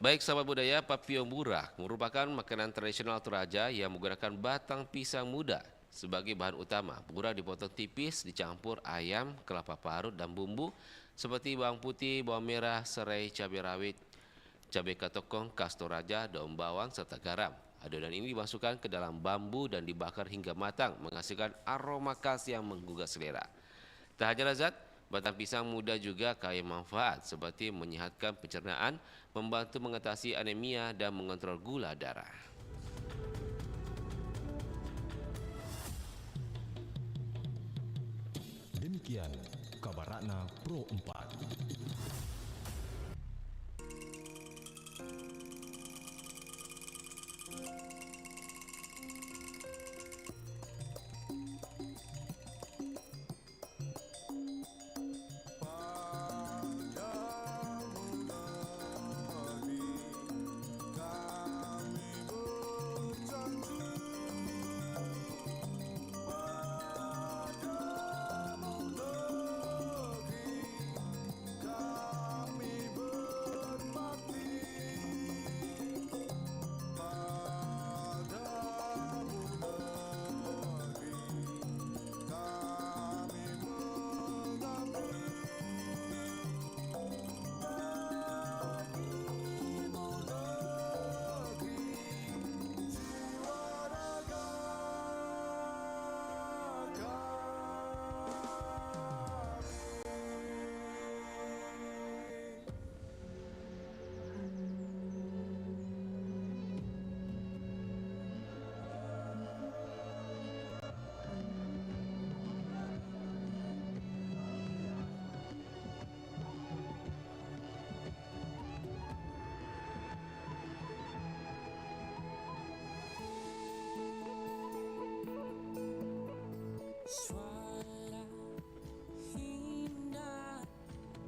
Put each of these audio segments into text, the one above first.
Baik sahabat budaya, papiong burak merupakan makanan tradisional Toraja yang menggunakan batang pisang muda sebagai bahan utama. Burak dipotong tipis, dicampur ayam, kelapa parut, dan bumbu seperti bawang putih, bawang merah, serai, cabai rawit, cabai katokong, khas Toraja, daun bawang, serta garam. Adonan ini dimasukkan ke dalam bambu dan dibakar hingga matang, menghasilkan aroma khas yang menggugah selera. Tak hanya lezat, batang pisang muda juga kaya manfaat seperti menyehatkan pencernaan, membantu mengatasi anemia dan mengontrol gula darah. Demikian kabar Ratna Pro 4. Suara indah,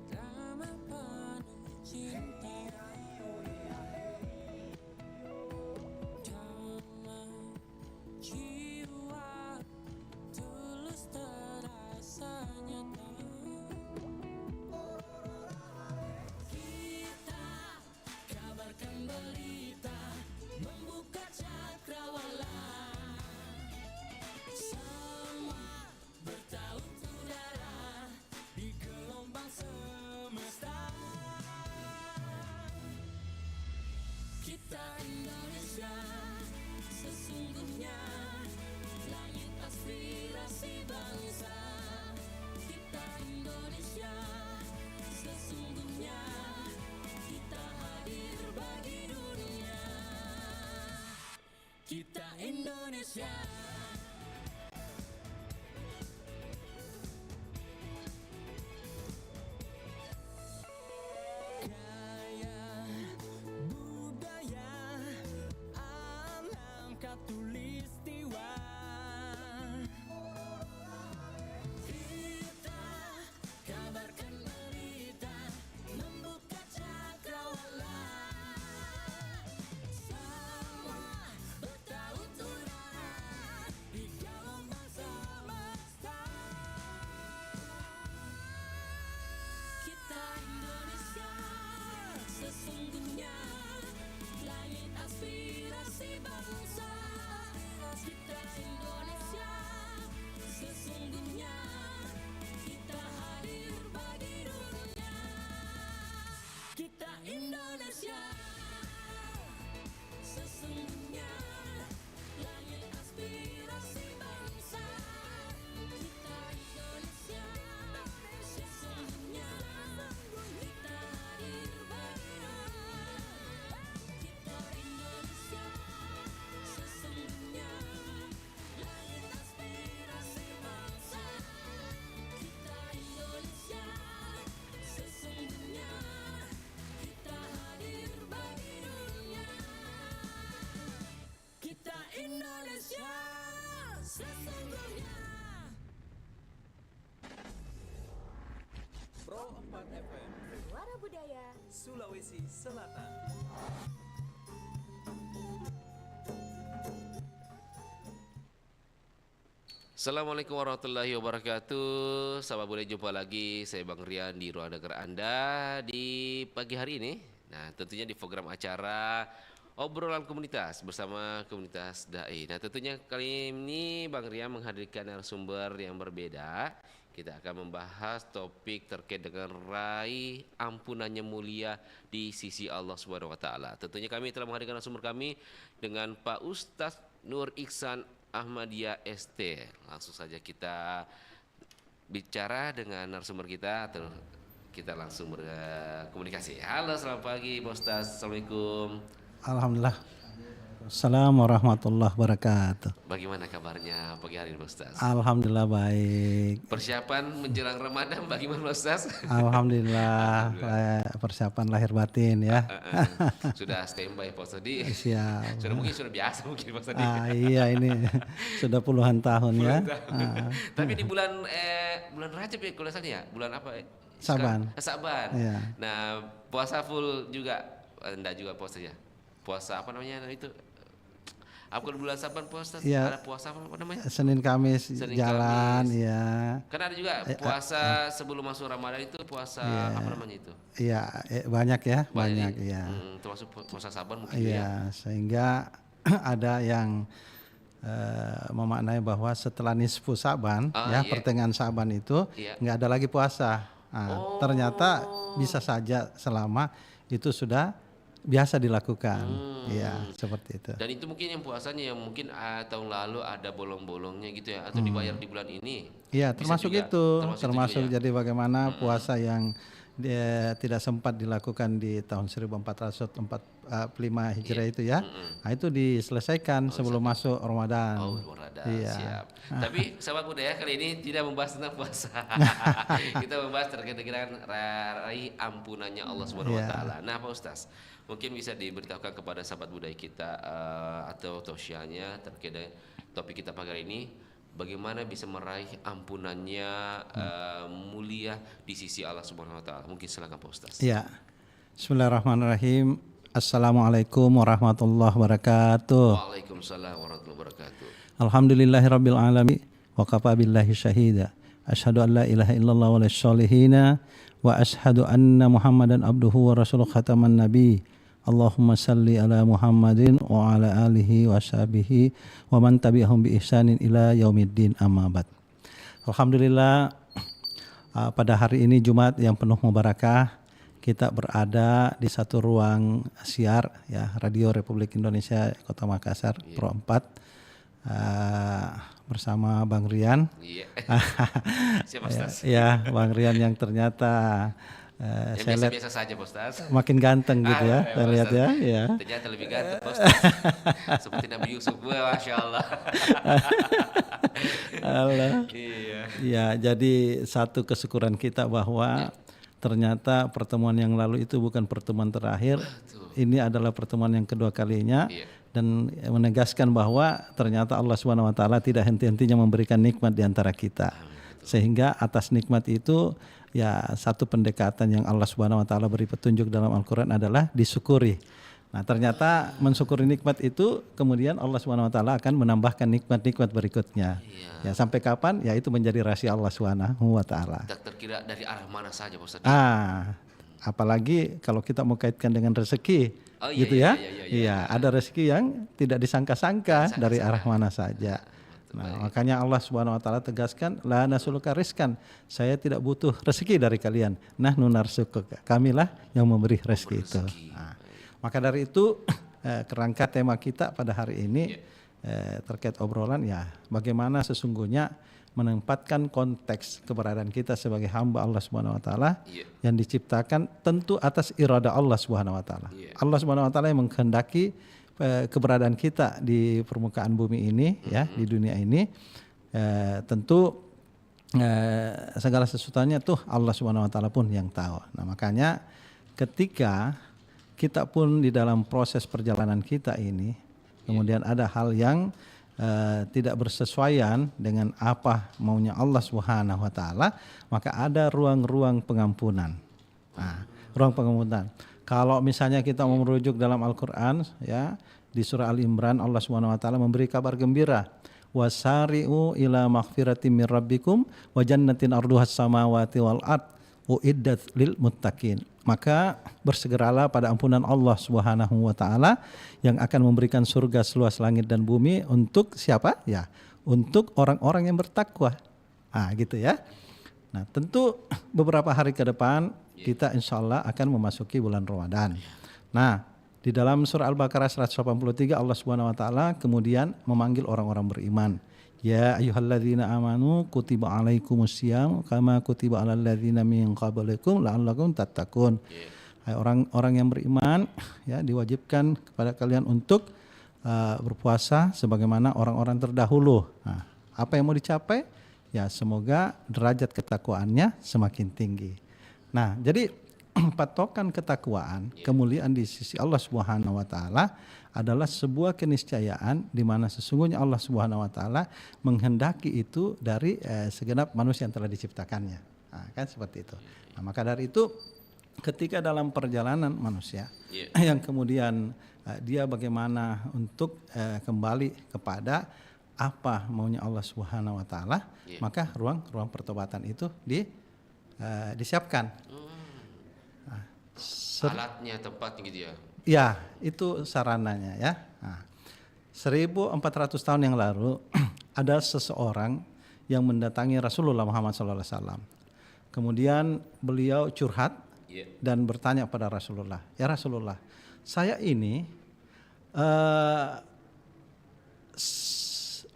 drama penuh cinta, damai jiwa, tulus terasa nyata. Kita kabarkan berita, membuka cakrawala. Semua bertaut udara di gelombang semesta. Kita Indonesia, sesungguhnya langit aspirasi bangsa. Kita Indonesia, sesungguhnya kita hadir bagi dunia. Kita Indonesia. Gaya budaya alam katulistiwa. Kita kabarkan berita, membuka cakrawala. Semua bertaut udara di gelombang semesta. Kita Indonesia, sesungguhnya langit aspirasi bangsa. Kita Indonesia, sesungguhnya kita hadir bagi dunia. Kita Indonesia, sesungguhnya langit aspirasi bangsa. Kita Indonesia, sesungguhnya kita hadir bagi dunia. Kita Indonesia, sesungguhnya langit aspirasi bangsa. Kita Indonesia, sesungguhnya kita hadir bagi dunia. Kita Indonesia, sesungguhnya. Pro 4 FM, Suara Budaya. Sulawesi Selatan. Assalamualaikum warahmatullahi wabarakatuh. Sahabat boleh jumpa lagi saya Bang Rian di ruang dengar Anda di pagi hari ini. Nah, tentunya di program acara obrolan komunitas bersama komunitas dai. Nah, tentunya kali ini Bang Rian menghadirkan narasumber yang berbeda. Kita akan membahas topik terkait dengan raih ampunannya mulia di sisi Allah Subhanahu wa taala. Tentunya kami telah menghadirkan narasumber kami dengan Pak Ustadz Nur Iksan Ahmadiyah ST. Langsung saja kita bicara dengan narasumber kita atau kita langsung berkomunikasi. Halo, selamat pagi Pak Ustadz. Assalamualaikum. Alhamdulillah. Assalamualaikum warahmatullahi wabarakatuh. Bagaimana kabarnya pagi hari ini Pak Ustadz? Alhamdulillah baik. Persiapan menjelang Ramadan bagaimana Pak Ustadz? Alhamdulillah, persiapan lahir batin ya. Sudah standby Pak Ustadz. Siap. Sudah biasa mungkin Pak Ustadz. Iya ini sudah puluhan tahun ya. Tapi di bulan Rajab ya kalau salah ya, bulan apa? Saban. Saban. Iya. Nah, puasa full juga enggak juga puasa ya. Puasa apa namanya itu? Apa di bulan Saban puasa? Iya. Ada puasa apa namanya? Senin Kamis Senin, jalan Kamis. ya. Kan ada juga puasa sebelum masuk Ramadan itu puasa apa namanya itu? Iya, banyak ya, banyak ya. Termasuk puasa Saban mungkin ya. Iya, sehingga ada yang memaknai bahwa setelah nisfu Saban ya, iya. pertengahan Saban itu Iya. nggak ada lagi puasa. Nah, ternyata bisa saja selama itu sudah biasa dilakukan. Iya, seperti itu. Dan itu mungkin yang puasanya yang mungkin tahun lalu ada bolong-bolongnya gitu ya atau dibayar di bulan ini. Iya, Bisa termasuk juga. itu, Termasuk juga ya? jadi bagaimana puasa yang dia tidak sempat dilakukan di tahun 1445 Hijriah itu ya. Nah, itu diselesaikan sebelum masuk Ramadan. Oh, Ramadan, Iya. siap. Tapi sahabat muda ya, kali ini tidak membahas tentang puasa. Kita membahas terkait dengan raih ampunannya Allah Subhanahu wa taala. Nah, Pak Ustaz, mungkin bisa diberitahukan kepada sahabat muda kita atau tausiahnya terkait dengan topik kita pagi hari ini, bagaimana bisa meraih ampunannya mulia di sisi Allah Subhanahu wa taala. Mungkin silakan Pak Ustaz. Iya. Bismillahirrahmanirrahim. Assalamualaikum warahmatullahi wabarakatuh. Waalaikumsalam warahmatullahi wabarakatuh. Alhamdulillahirabbil alamin wa kafa billahi syahida. Asyhadu an la ilaha illallah wa sholihina wa asyhadu anna Muhammadan abduhu wa rasuluh khataman nabi. Allahumma salli ala Muhammadin wa ala alihi wa sahbihi wa man tabi'ahum bi ihsanin ila yaumiddin, amma ba'd. Alhamdulillah, pada hari ini Jumat yang penuh mubarakah, kita berada di satu ruang siar ya, Radio Republik Indonesia Kota Makassar Pro 4 bersama Bang Rian. Iya. Siapa Ustaz? Ya, Bang Rian yang ternyata saya lihat biasa saja Pak Ustaz. makin ganteng gitu ya, saya lihat ya. Ya. Ternyata lebih ganteng Pak Ustaz. Seperti Nabi Yusuf gue, Masya Allah. Allah. Iya. Ya, jadi satu kesyukuran kita bahwa ternyata pertemuan yang lalu itu bukan pertemuan terakhir. Ini adalah pertemuan yang kedua kalinya. Iya. Dan menegaskan bahwa ternyata Allah Subhanahu wa taala tidak henti-hentinya memberikan nikmat di antara kita. Sehingga atas nikmat itu ya satu pendekatan yang Allah Subhanahu wa taala beri petunjuk dalam Al-Qur'an adalah disyukuri. Nah, ternyata mensyukuri nikmat itu kemudian Allah Subhanahu wa taala akan menambahkan nikmat-nikmat berikutnya. Ya, sampai kapan? Ya itu menjadi rahasia Allah Subhanahu wa taala. Tak terkira dari arah mana saja Pak Ustaz. Apalagi kalau kita mau kaitkan dengan rezeki. Oh, iya, gitu iya, ya. iya, iya, Iya, ada rezeki yang tidak disangka-sangka dari arah mana saja. Nah, makanya Allah Subhanahu wa taala tegaskan, la nasuluka rizkan. Saya tidak butuh rezeki dari kalian. Nahnu narzuquka. Kamilah yang memberi rezeki itu. Nah, maka dari itu kerangka tema kita pada hari ini terkait obrolan ya, bagaimana sesungguhnya menempatkan konteks keberadaan kita sebagai hamba Allah Subhanahu wa taala yang diciptakan tentu atas irada Allah Subhanahu wa taala. Allah Subhanahu wa taala yang menghendaki keberadaan kita di permukaan bumi ini ya, di dunia ini. Tentu segala sesuatunya tuh Allah Subhanahu wa taala pun yang tahu. Nah, makanya ketika kita pun di dalam proses perjalanan kita ini kemudian ada hal yang tidak bersesuaian dengan apa maunya Allah Subhanahu wa taala, maka ada ruang-ruang pengampunan. Nah, ruang pengampunan. Kalau misalnya kita mau merujuk dalam Al-Qur'an ya, di surah Al-Imran Allah Subhanahu wa taala memberi kabar gembira. Wasari'u ila maghfiratin mir rabbikum wa jannatin arduhas samawati wal ard uiddat lil muttaqin. Maka bersegeralah pada ampunan Allah Subhanahu wa taala yang akan memberikan surga seluas langit dan bumi untuk siapa? Ya, untuk orang-orang yang bertakwa. Ah, gitu ya. Nah, tentu beberapa hari ke depan kita insya Allah akan memasuki bulan Ramadan. Nah, di dalam surah Al-Baqarah 183 Allah Subhanahu wa taala kemudian memanggil orang-orang beriman. Ya ayyuhalladzina amanu kutiba alaikumusiyam kama kutiba alal ladzina min qablikum la'allakum tattaqun. Hai orang-orang yang beriman, ya diwajibkan kepada kalian untuk berpuasa sebagaimana orang-orang terdahulu. Nah, apa yang mau dicapai? Ya semoga derajat ketakwaannya semakin tinggi. Nah, jadi patokan ketakwaan, kemuliaan di sisi Allah Subhanahu wa taala adalah sebuah keniscayaan di mana sesungguhnya Allah Subhanahu wa taala menghendaki itu dari segenap manusia yang telah diciptakannya. Nah, kan seperti itu. Nah, maka dari itu ketika dalam perjalanan manusia yang kemudian dia bagaimana untuk kembali kepada apa maunya Allah Subhanahu wa taala, maka ruang pertobatan itu disiapkan. Alatnya, tempatnya gitu ya. Ya, itu sarananya ya. Nah, 1400 tahun yang lalu ada seseorang yang mendatangi Rasulullah Muhammad SAW. Kemudian beliau curhat dan bertanya pada Rasulullah, ya Rasulullah, saya ini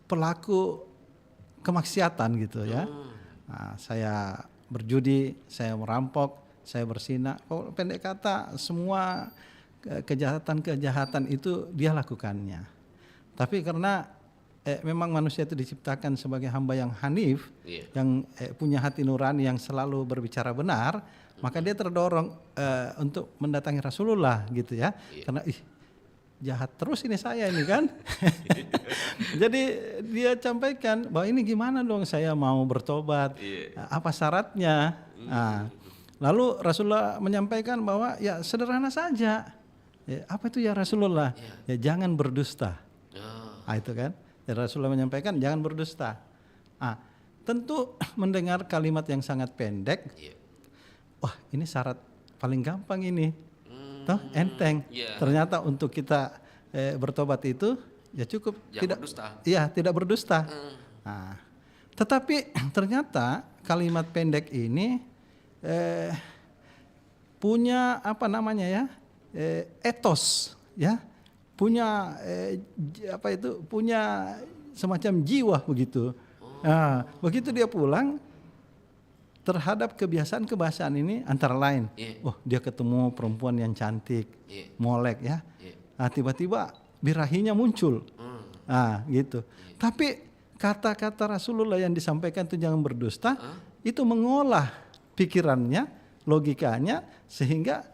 pelaku kemaksiatan gitu ya. Nah, saya berjudi, saya merampok, saya berzina. Pendek kata semua kejahatan-kejahatan itu dia lakukannya. Tapi karena memang manusia itu diciptakan sebagai hamba yang hanif, yang punya hati nurani yang selalu berbicara benar, maka dia terdorong untuk mendatangi Rasulullah gitu ya. Karena jahat terus ini saya ini kan. Jadi dia sampaikan bahwa ini gimana dong saya mau bertobat, apa syaratnya. Nah, lalu Rasulullah menyampaikan bahwa ya sederhana saja. Ya, apa itu ya Rasulullah? Ya jangan berdusta. Nah, itu kan. Ya, Rasulullah menyampaikan jangan berdusta. Nah, tentu mendengar kalimat yang sangat pendek. Wah, ini syarat paling gampang ini. Toh enteng. Ternyata untuk kita bertobat itu ya cukup tidak berdusta. Nah, tetapi ternyata kalimat pendek ini punya apa namanya ya etos ya, punya punya semacam jiwa begitu. Nah, begitu dia pulang terhadap kebiasaan ini antara lain, dia ketemu perempuan yang cantik, molek ya, nah tiba-tiba birahinya muncul, nah gitu. Tapi kata-kata Rasulullah yang disampaikan itu jangan berdusta, itu mengolah pikirannya, logikanya, sehingga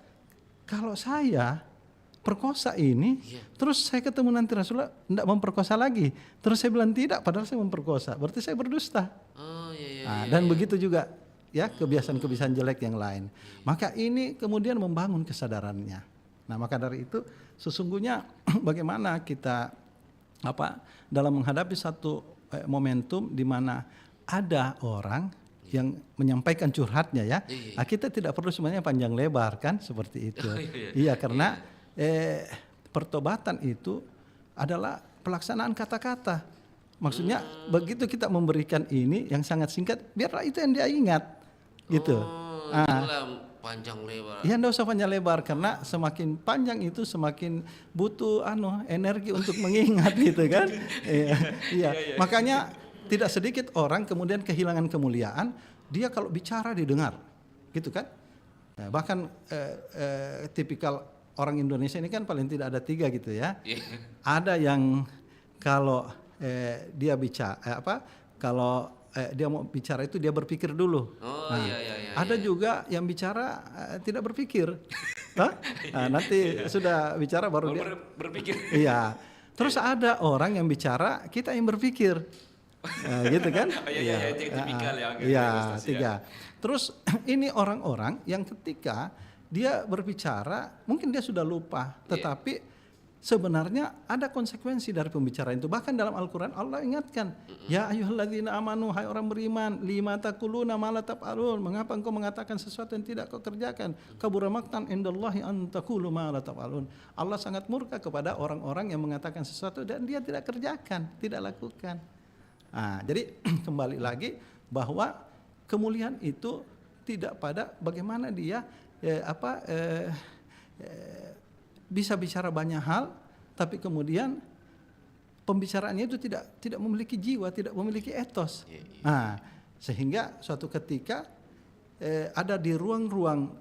kalau saya perkosa ini, terus saya ketemu nanti Rasulullah tidak memperkosa lagi, terus saya bilang tidak, padahal saya memperkosa, berarti saya berdusta. Dan begitu juga ya kebiasaan-kebiasaan jelek yang lain. Maka ini kemudian membangun kesadarannya. Nah, maka dari itu sesungguhnya bagaimana kita dalam menghadapi satu momentum di mana ada orang yang menyampaikan curhatnya ya. Nah, kita tidak perlu semuanya panjang lebar kan seperti itu. Karena pertobatan itu adalah pelaksanaan kata-kata. Maksudnya begitu kita memberikan ini yang sangat singkat, biarlah itu yang dia ingat gitu. Panjang lebar. Ya enggak usah panjang lebar karena semakin panjang itu semakin butuh energi untuk mengingat gitu kan. Makanya tidak sedikit orang kemudian kehilangan kemuliaan, dia kalau bicara didengar, gitu kan? Bahkan tipikal orang Indonesia ini kan paling tidak ada 3 gitu ya. Ada yang kalau dia bicara, kalau dia mau bicara itu dia berpikir dulu. Ada juga yang bicara tidak berpikir, nanti sudah bicara baru dia berpikir. Iya. Terus ada orang yang bicara, kita yang berpikir. Gitu kan? Tipikal ya. Iya, 3. Terus ini orang-orang yang ketika dia berbicara, mungkin dia sudah lupa, tetapi sebenarnya ada konsekuensi dari pembicaraan itu. Bahkan dalam Al-Quran Allah ingatkan, ya ayyuhalladzina amanu, hai orang beriman, lima taquluna ma la taf'alun, mengapa engkau mengatakan sesuatu yang tidak kau kerjakan? Kabura maqtan indallahi an taqulu ma la taf'alun. Allah sangat murka kepada orang-orang yang mengatakan sesuatu dan dia tidak kerjakan, tidak lakukan. Nah, jadi kembali lagi bahwa kemuliaan itu tidak pada bagaimana dia bisa bicara banyak hal, tapi kemudian pembicaraannya itu tidak memiliki jiwa, tidak memiliki etos. Nah, sehingga suatu ketika ada di ruang-ruang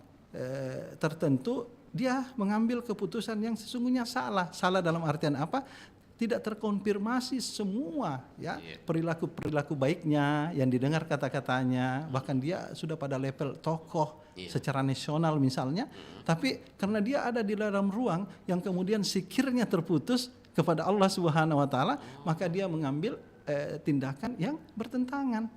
tertentu dia mengambil keputusan yang sesungguhnya salah. Salah dalam artian apa? Tidak terkonfirmasi semua ya perilaku baiknya yang didengar kata-katanya, bahkan dia sudah pada level tokoh secara nasional misalnya, tapi karena dia ada di dalam ruang yang kemudian zikirnya terputus kepada Allah Subhanahu wa taala, maka dia mengambil tindakan yang bertentangan.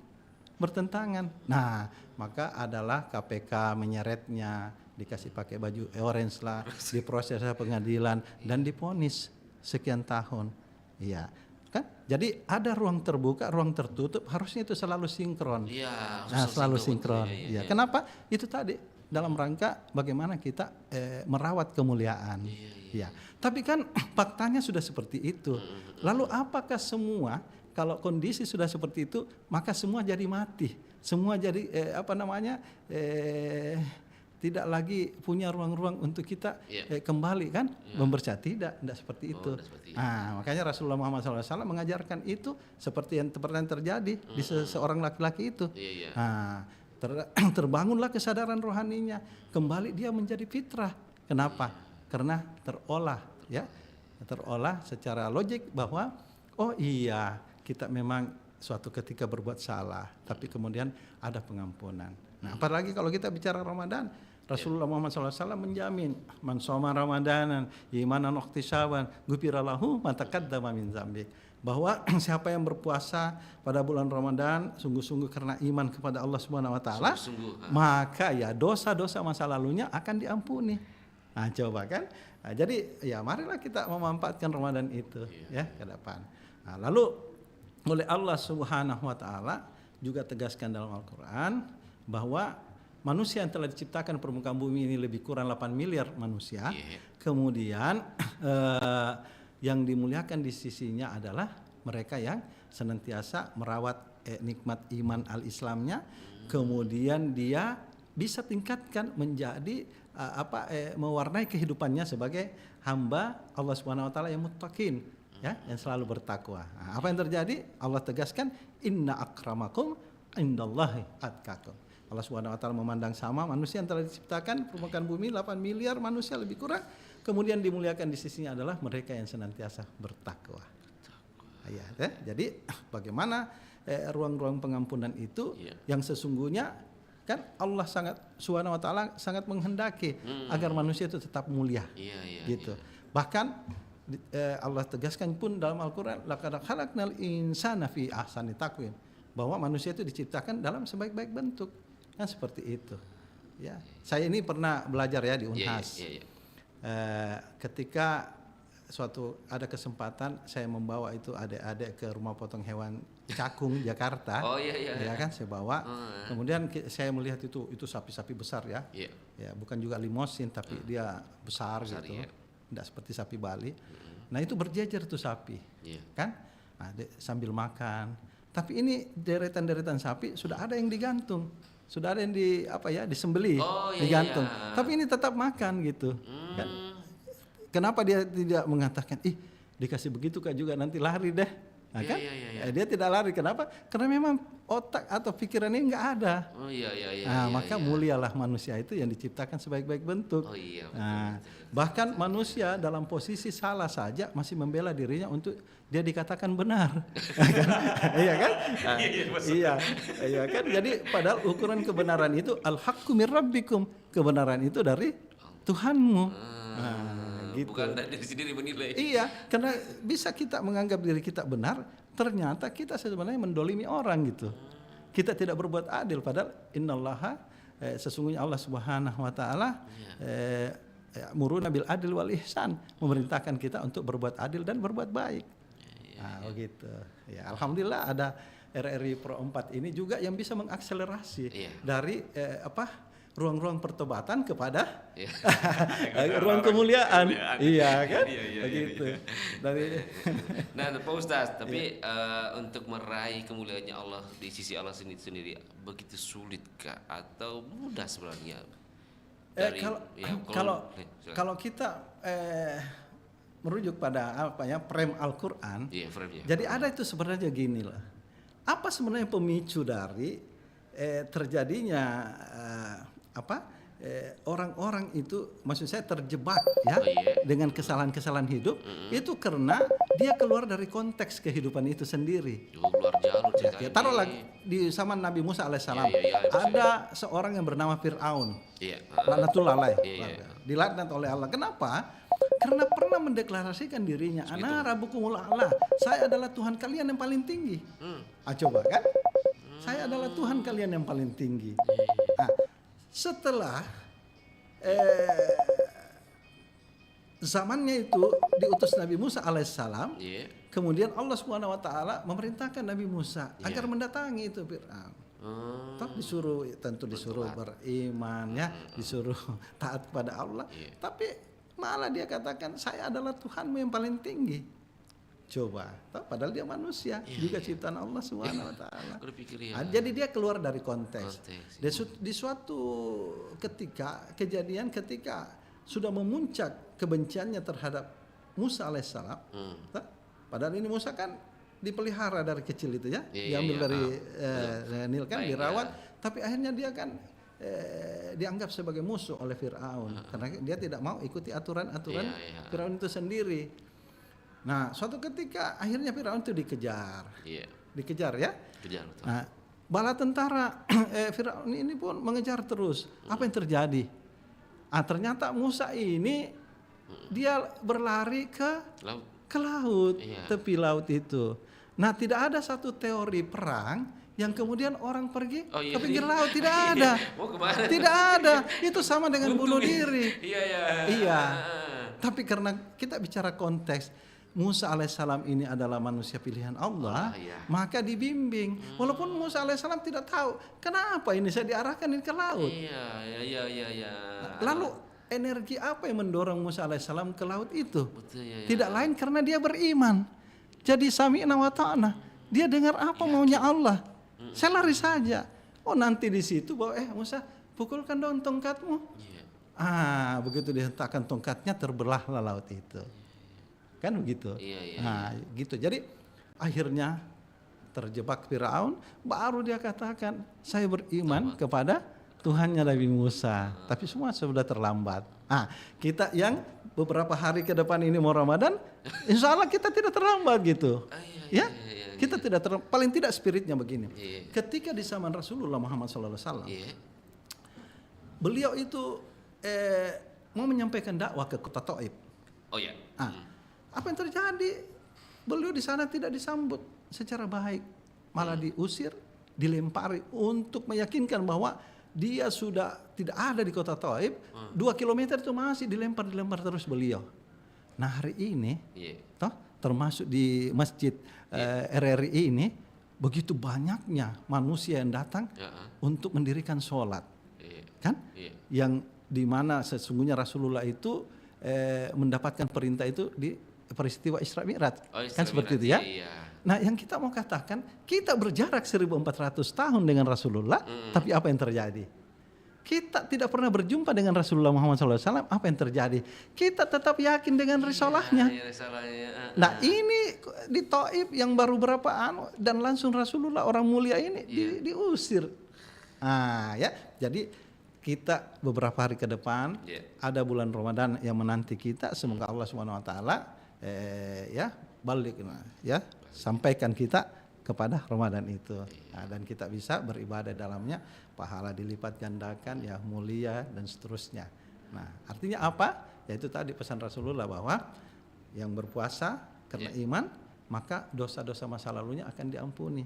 Nah, maka adalah KPK menyeretnya, dikasih pakai baju orange lah, diproses pengadilan dan diponis sekian tahun. Iya, kan? Jadi ada ruang terbuka, ruang tertutup, harusnya itu selalu sinkron. Iya, Nah, selalu sinkron. Iya. Iya. Kenapa? Itu tadi dalam rangka bagaimana kita merawat kemuliaan. Iya. Tapi kan faktanya sudah seperti itu. Lalu apakah semua, kalau kondisi sudah seperti itu, maka semua jadi mati, semua jadi tidak lagi punya ruang-ruang untuk kita kembali kan membercah, tidak seperti itu. Nah, makanya Rasulullah Muhammad SAW mengajarkan itu seperti yang terjadi di seorang laki-laki itu. Nah, terbangunlah kesadaran rohaninya, kembali dia menjadi fitrah. Kenapa? Karena terolah secara logik bahwa oh iya, kita memang suatu ketika berbuat salah, tapi kemudian ada pengampunan. Nah, apalagi kalau kita bicara Ramadan, Rasulullah Muhammad SAW menjamin man shoma ramadanan imanan ihtisaban ghufira lahu ma taqaddama min dzambi, bahwa siapa yang berpuasa pada bulan Ramadan sungguh-sungguh karena iman kepada Allah Subhanahu wa taala, maka ya dosa-dosa masa lalunya akan diampuni. Nah, coba kan. Nah, jadi ya marilah kita memanfaatkan Ramadan itu ya ke depan. Nah, lalu oleh Allah Subhanahu wa taala juga tegaskan dalam Al-Qur'an bahwa manusia yang telah diciptakan permukaan bumi ini lebih kurang 8 miliar manusia. Kemudian yang dimuliakan di sisinya adalah mereka yang senantiasa merawat nikmat iman al-Islamnya. Kemudian dia bisa tingkatkan menjadi mewarnai kehidupannya sebagai hamba Allah Subhanahu wa taala yang muttaqin, ya, yang selalu bertakwa. Nah, apa yang terjadi? Allah tegaskan inna akramakum indallahi atqakum. Allah Subhanahu wa taala memandang sama manusia yang telah diciptakan permukaan bumi 8 miliar manusia lebih kurang, kemudian dimuliakan di sisinya adalah mereka yang senantiasa bertakwa. Ya, jadi bagaimana ruang-ruang pengampunan itu yang sesungguhnya kan Allah Subhanahu wa taala sangat menghendaki agar manusia itu tetap mulia. Gitu. Bahkan Allah tegaskan pun dalam Al-Qur'an laqad khalaqnal insana fi ahsani taqwim, bahwa manusia itu diciptakan dalam sebaik-baik bentuk. Kan seperti itu. Ya, saya ini pernah belajar ya di Unhas. Ketika ada kesempatan saya membawa itu adik-adik ke rumah potong hewan Cakung Jakarta. Ya kan saya bawa. Kemudian saya melihat itu sapi-sapi besar ya. Ya, bukan juga limosin tapi dia besar gitu. Tidak seperti sapi Bali. Nah, itu berjejer tuh sapi. Kan? Nah, sambil makan. Tapi ini deretan-deretan sapi sudah ada yang digantung. Sudah ada yang disembelih, digantung. Tapi ini tetap makan gitu. Kan? Kenapa dia tidak mengatakan, dikasih begitu Kak juga nanti lari deh. Nah, kan? Dia tidak lari. Kenapa? Karena memang otak atau pikirannya nggak ada. Maka mulialah manusia itu yang diciptakan sebaik-baik bentuk. Bahkan manusia dalam posisi salah saja masih membela dirinya untuk dia dikatakan benar. Iya kan? Iya kan? Jadi padahal ukuran kebenaran itu al-haqqu mir rabbikum, kebenaran itu dari Tuhanmu. Gitu. Bukan dari sendiri menilai. Iya, karena bisa kita menganggap diri kita benar, ternyata kita sebenarnya mendolimi orang gitu. Kita tidak berbuat adil, padahal innallaha sesungguhnya Allah Subhanahu wa taala Muruna bil adil wal ihsan, memerintahkan kita untuk berbuat adil dan berbuat baik. Nah, begitu. Ya, alhamdulillah ada RRI Pro 4 ini juga yang bisa mengakselerasi dari ruang-ruang pertobatan kepada ruang kemuliaan. Iya kan? Begitu. Dari Nah, Pak Ustaz, tapi untuk meraih kemuliaannya Allah di sisi Allah sendiri begitu sulit kah atau mudah sebenarnya? Kalau kita merujuk pada frame Al-Qur'an. Frame-nya. Jadi ada itu sebenarnya gini lah. Apa sebenarnya pemicu dari terjadinya orang-orang itu, maksud saya terjebak ya dengan kesalahan-kesalahan hidup itu karena dia keluar dari konteks kehidupan itu sendiri. Keluar jalur cerita Ya, taruhlah di zaman Nabi Musa alaihissalam ada seorang yang bernama Fir'aun. Laknatullah alaih. Dilaknat oleh Allah. Kenapa? Karena pernah mendeklarasikan dirinya, ana rabbukumul a'la, saya adalah Tuhan kalian yang paling tinggi. Coba kan? Saya adalah Tuhan kalian yang paling tinggi. Nah, setelah zamannya itu diutus Nabi Musa alaihissalam, kemudian Allah Subhanahu wa taala memerintahkan Nabi Musa agar mendatangi itu Fir'aun. Tentu disuruh beriman ya, disuruh taat kepada Allah, tapi malah dia katakan saya adalah Tuhanmu yang paling tinggi. Coba, padahal dia manusia, juga ciptaan Allah Subhanahu wa taala. Jadi dia keluar dari konteks. Di suatu kejadian ketika sudah memuncak kebenciannya terhadap Musa alaihissalam. Padahal ini Musa kan dipelihara dari kecil itu ya, diambil dari Nil kan, dirawat, tapi akhirnya dia kan dianggap sebagai musuh oleh Fir'aun karena dia tidak mau ikuti aturan-aturan Fir'aun itu sendiri. Nah, suatu ketika akhirnya Fir'aun itu dikejar ya. Nah, bala tentara Fir'aun ini pun mengejar terus. Apa yang terjadi? Ternyata Musa ini dia berlari ke laut, tepi laut itu. Nah, tidak ada satu teori perang yang kemudian orang pergi ke pinggir laut, tidak ada. Tidak ada. Itu sama dengan bunuh diri. Iya. Tapi karena kita bicara konteks, Musa alaihissalam ini adalah manusia pilihan Allah, maka dibimbing. Walaupun Musa alaihissalam tidak tahu kenapa ini saya diarahkan ke laut. Lalu energi apa yang mendorong Musa alaihissalam ke laut itu? Tidak lain karena dia beriman. Jadi sami'na wa ta'na. Dia dengar apa maunya Allah. Saya lari saja. Nanti di situ bahwa Musa pukulkan dong tongkatmu. Begitu dihentakkan tongkatnya terbelahlah laut itu. Kan begitu. Nah, gitu. Jadi akhirnya terjebak Firaun, baru dia katakan saya beriman kepada Tuhannya Nabi Musa. Tapi semua sudah terlambat. Kita yang beberapa hari ke depan ini mau Ramadan, insya Allah kita tidak terlambat gitu. Kita tidak paling tidak spiritnya begini. Ketika di zaman Rasulullah Muhammad SAW, beliau itu mau menyampaikan dakwah ke kota Taif. Apa yang terjadi? Beliau di sana tidak disambut secara baik, malah diusir, dilempari untuk meyakinkan bahwa dia sudah tidak ada di kota Taif. 2 kilometer itu masih dilempar terus beliau. Nah, hari ini termasuk di masjid RRI ini begitu banyaknya manusia yang datang untuk mendirikan sholat, kan? Yang dimana sesungguhnya Rasulullah itu mendapatkan perintah itu di peristiwa Isra Mi'raj, kan seperti itu ya. Nah, yang kita mau katakan, kita berjarak 1400 tahun dengan Rasulullah, tapi apa yang terjadi? Kita tidak pernah berjumpa dengan Rasulullah Muhammad SAW. Apa yang terjadi? Kita tetap yakin dengan risalahnya. Nah, ini di Taif yang baru berapa dan langsung Rasulullah orang mulia ini diusir. Ya, jadi kita beberapa hari ke depan ada bulan Ramadan yang menanti kita. Semoga Allah Subhanahu Wa Taala balik sampaikan kita kepada Ramadan itu. Dan kita bisa beribadah dalamnya, pahala dilipat gandakan, mulia dan seterusnya. Nah, artinya apa? Yaitu tadi pesan Rasulullah bahwa yang berpuasa karena iman, maka dosa-dosa masa lalunya akan diampuni.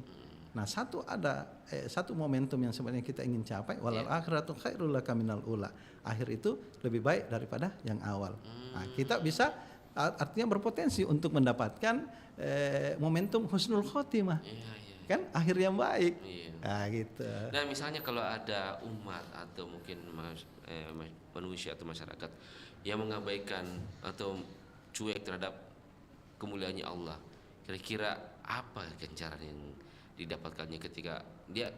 Nah, satu momentum yang sebenarnya kita ingin capai, walal Iya. akhiratu khairul laka minal ula. Akhir itu lebih baik daripada yang awal. Nah, kita bisa artinya berpotensi untuk mendapatkan momentum husnul khotimah. Iya, iya. Kan akhir yang baik. Iya. Nah, gitu. Nah, misalnya kalau ada umat atau mungkin manusia atau masyarakat yang mengabaikan atau cuek terhadap kemuliaannya Allah, kira-kira apa ganjaran yang didapatkannya ketika dia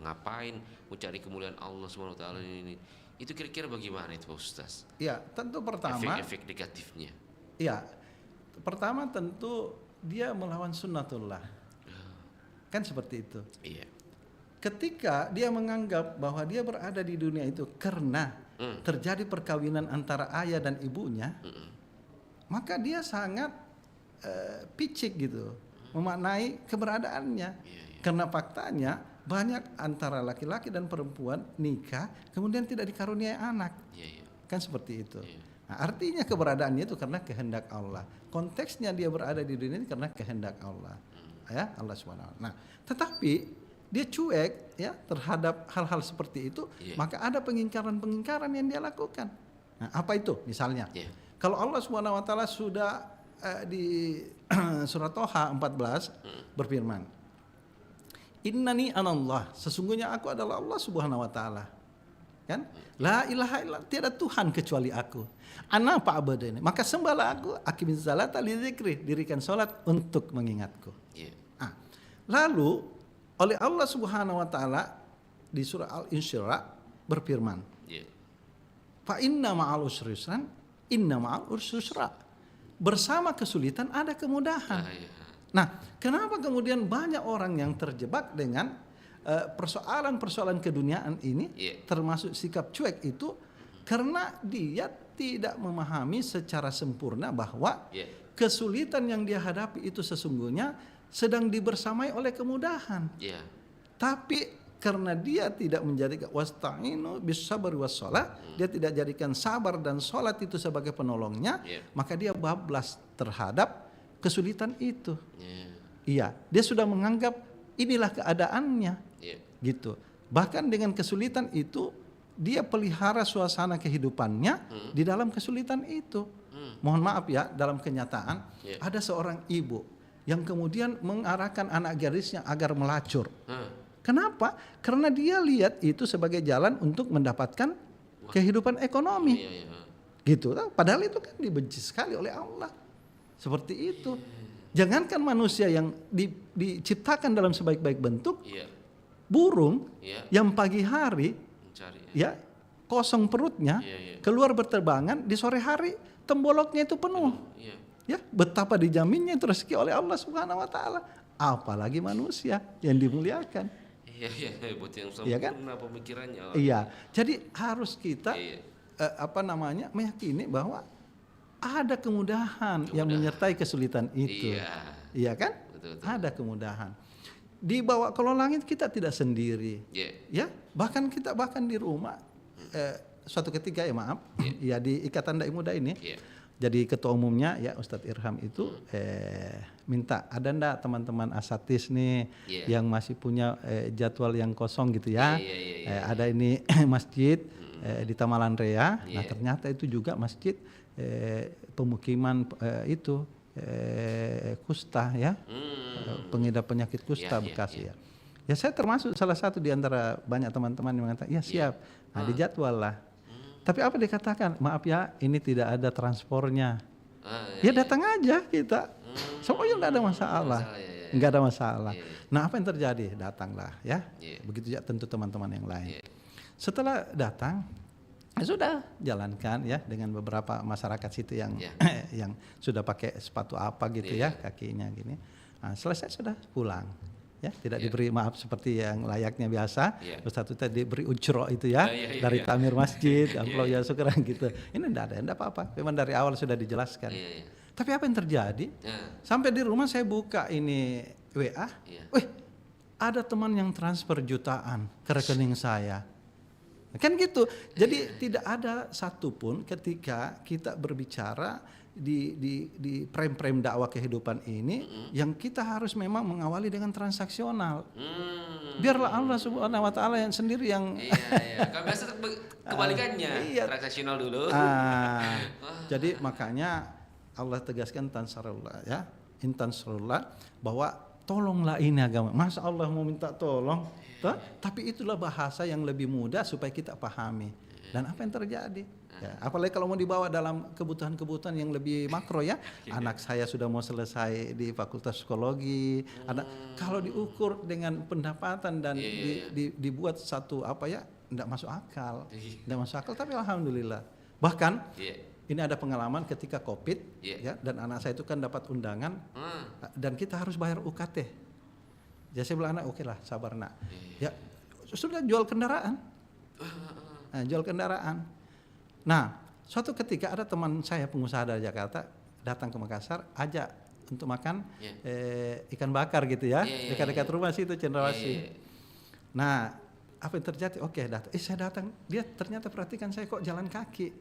ngapain mencari kemuliaan Allah Subhanahu wa taala ini? Itu kira-kira bagaimana itu Pak Ustaz? Ya, tentu pertama, Efek-efek negatifnya. ya, pertama tentu dia melawan sunnatullah. Kan seperti itu. Iya. Ketika dia menganggap bahwa dia berada di dunia itu karena terjadi perkawinan antara ayah dan ibunya, maka dia sangat picik gitu, memaknai keberadaannya. Iya, iya. Karena faktanya banyak antara laki-laki dan perempuan nikah kemudian tidak dikaruniai anak. Iya, iya. Kan seperti itu. Iya. Nah, artinya keberadaannya itu karena kehendak Allah. Konteksnya dia berada di dunia ini karena kehendak Allah. Ya, Allah SWT. Nah, tetapi dia cuek ya terhadap hal-hal seperti itu, Iya. maka ada pengingkaran-pengingkaran yang dia lakukan. Nah, apa itu? Misalnya, Iya. kalau Allah SWT sudah di surat Toha 14 berfirman, Innani anallah, sesungguhnya aku adalah Allah Subhanahu wa taala. Kan? La ilaha illallah, tiada Tuhan kecuali aku. Ana fa'budni, maka sembahlah aku, aqimiz salata li dzikri, dirikan salat untuk mengingatku. Iya. Ah, lalu oleh Allah Subhanahu wa taala di surah Al-Insyirah berfirman, Iya. fa inna ma'al usri yusran, inna ma'al usri yusra. Bersama kesulitan ada kemudahan. Iya. Nah, kenapa kemudian banyak orang yang terjebak dengan persoalan-persoalan keduniaan ini, Iya. termasuk sikap cuek itu, karena dia tidak memahami secara sempurna bahwa Iya. kesulitan yang dia hadapi itu sesungguhnya sedang dibersamai oleh kemudahan. Iya. Tapi karena dia tidak menjadikan wasta'inu bis-sabri was-shalah, dia tidak jadikan sabar dan sholat itu sebagai penolongnya, Iya. maka dia bablas terhadap kesulitan itu. Iya. Iya, dia sudah menganggap inilah keadaannya, Iya. gitu. Bahkan dengan kesulitan itu dia pelihara suasana kehidupannya di dalam kesulitan itu. Mohon maaf ya, dalam kenyataan Iya. ada seorang ibu yang kemudian mengarahkan anak gadisnya agar melacur. Kenapa? Karena dia lihat itu sebagai jalan untuk mendapatkan kehidupan ekonomi. Iya, iya. Gitu. Padahal itu kan dibenci sekali oleh Allah. Seperti itu. Jangankan manusia yang diciptakan dalam sebaik-baik bentuk, Iya. burung Iya. yang pagi hari Mencari. ya kosong perutnya, Iya, iya. keluar berterbangan, di sore hari temboloknya itu penuh. Iya. Ya, betapa dijaminnya itu rezeki oleh Allah Subhanahu wa taala. Apalagi manusia yang dimuliakan. Iya, iya, buat yang Iya kan? sempurna pemikirannya. Iya. Jadi harus kita Iya. meyakini bahwa ada kemudahan yang menyertai kesulitan itu. Iya. Iya kan? Betul, betul. Ada kemudahan. Dibawa ke langit kita tidak sendiri. Iya. Ya, bahkan di rumah suatu ketika ya maaf, ya di Ikatan Dai Muda ini. Iya. Jadi ketua umumnya ya Ustadz Irham itu minta ada ndak teman-teman asatis nih Iya. yang masih punya jadwal yang kosong gitu ya. Iya, iya, iya, Ada ini masjid di Tamalan Rea. Nah, Iya. ternyata itu juga masjid pemukiman itu kusta ya. Pengidap penyakit kusta Iya, iya, Bekasi iya. ya. Ya saya termasuk salah satu di antara banyak teman-teman yang mengatakan ya siap. Nah, dijadwal lah. Tapi apa dikatakan? Maaf ya, ini tidak ada transpornya. Iya. Ya datang aja kita. Semuanya enggak ada masalah. Iya. Enggak ada masalah. Iya. Nah, apa yang terjadi? Datanglah ya. Iya. Begitu juga tentu teman-teman yang lain. Iya. Setelah datang, ya sudah jalankan ya dengan beberapa masyarakat situ yang Iya. yang sudah pakai sepatu apa gitu Iya. ya, kakinya gini. Nah, selesai sudah pulang. Ya, tidak Iya. diberi maaf seperti yang layaknya biasa. Iya. Ustaz itu diberi ujro itu ya, Iya, iya, dari iya. tamir masjid, Iya, amplop iya. ya syukuran gitu. Ini enggak apa-apa. Memang dari awal sudah dijelaskan. Iya, iya. Tapi apa yang terjadi? Nah, Sampai di rumah saya buka ini WA. Iya. Wih, ada teman yang transfer jutaan ke rekening saya. Kan gitu. Jadi tidak ada satupun ketika kita berbicara di frame-frame dakwah kehidupan ini yang kita harus memang mengawali dengan transaksional. Biarlah Allah Subhanahu wa taala yang sendiri yang Iya. Kalau biasa kebalikannya, iya. transaksional dulu. Jadi makanya Allah tegaskan tansarullah ya, intansarullah, bahwa tolonglah ini agama. Masa Allah mau minta tolong? Toh? Tapi itulah bahasa yang lebih mudah supaya kita pahami. Dan apa yang terjadi? Ya, apalagi kalau mau dibawa dalam kebutuhan-kebutuhan yang lebih makro ya. Anak saya sudah mau selesai di Fakultas Psikologi. Kalau diukur dengan pendapatan dan dibuat satu apa ya, tidak masuk akal. Tidak masuk akal, tapi alhamdulillah. Bahkan ini ada pengalaman ketika Covid ya, dan anak saya itu kan dapat undangan dan kita harus bayar UKT. Ya saya bilang, anak oke lah, sabar nak. Ya sudah jual kendaraan. Jual kendaraan. Nah, suatu ketika ada teman saya pengusaha dari Jakarta datang ke Makassar, ajak untuk makan ikan bakar gitu ya, dekat-dekat rumah situ Cendrawasih. Nah, apa yang terjadi? Oke, datang. Saya datang, dia ternyata perhatikan saya kok jalan kaki.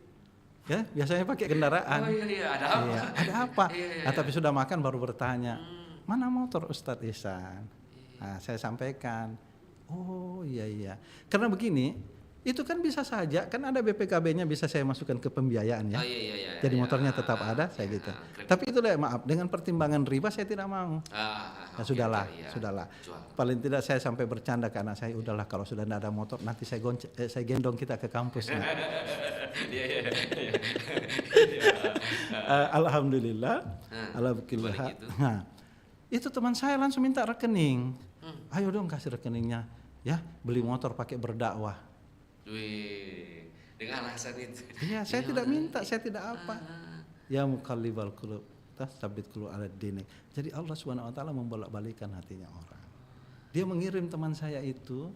Ya, biasanya pakai kendaraan. Ada apa? Iya, ada apa? Nah, tapi sudah makan baru bertanya, mana motor Ustadz Ihsan? Nah, saya sampaikan, oh iya. Karena begini, itu kan bisa saja, kan ada BPKB-nya bisa saya masukkan ke pembiayaan ya. Jadi motornya tetap ada, saya gitu. Tapi itu deh, maaf, dengan pertimbangan riba saya tidak mau. Ya sudahlah. Paling tidak saya sampai bercanda ke anak saya, udahlah kalau sudah tidak ada motor, nanti saya gendong kita ke kampus. Alhamdulillah, alhamdulillah. Nah, itu teman saya langsung minta rekening. Ayo dong kasih rekeningnya, ya beli motor pakai berdakwah. Wih, dengan alasan itu. Iya, saya tidak minta, saya tidak apa. Ya muqallibal qulub, tsabit qulub ala dinik. Jadi Allah Subhanahu wa taala membolak-balikan hatinya orang. Dia mengirim teman saya itu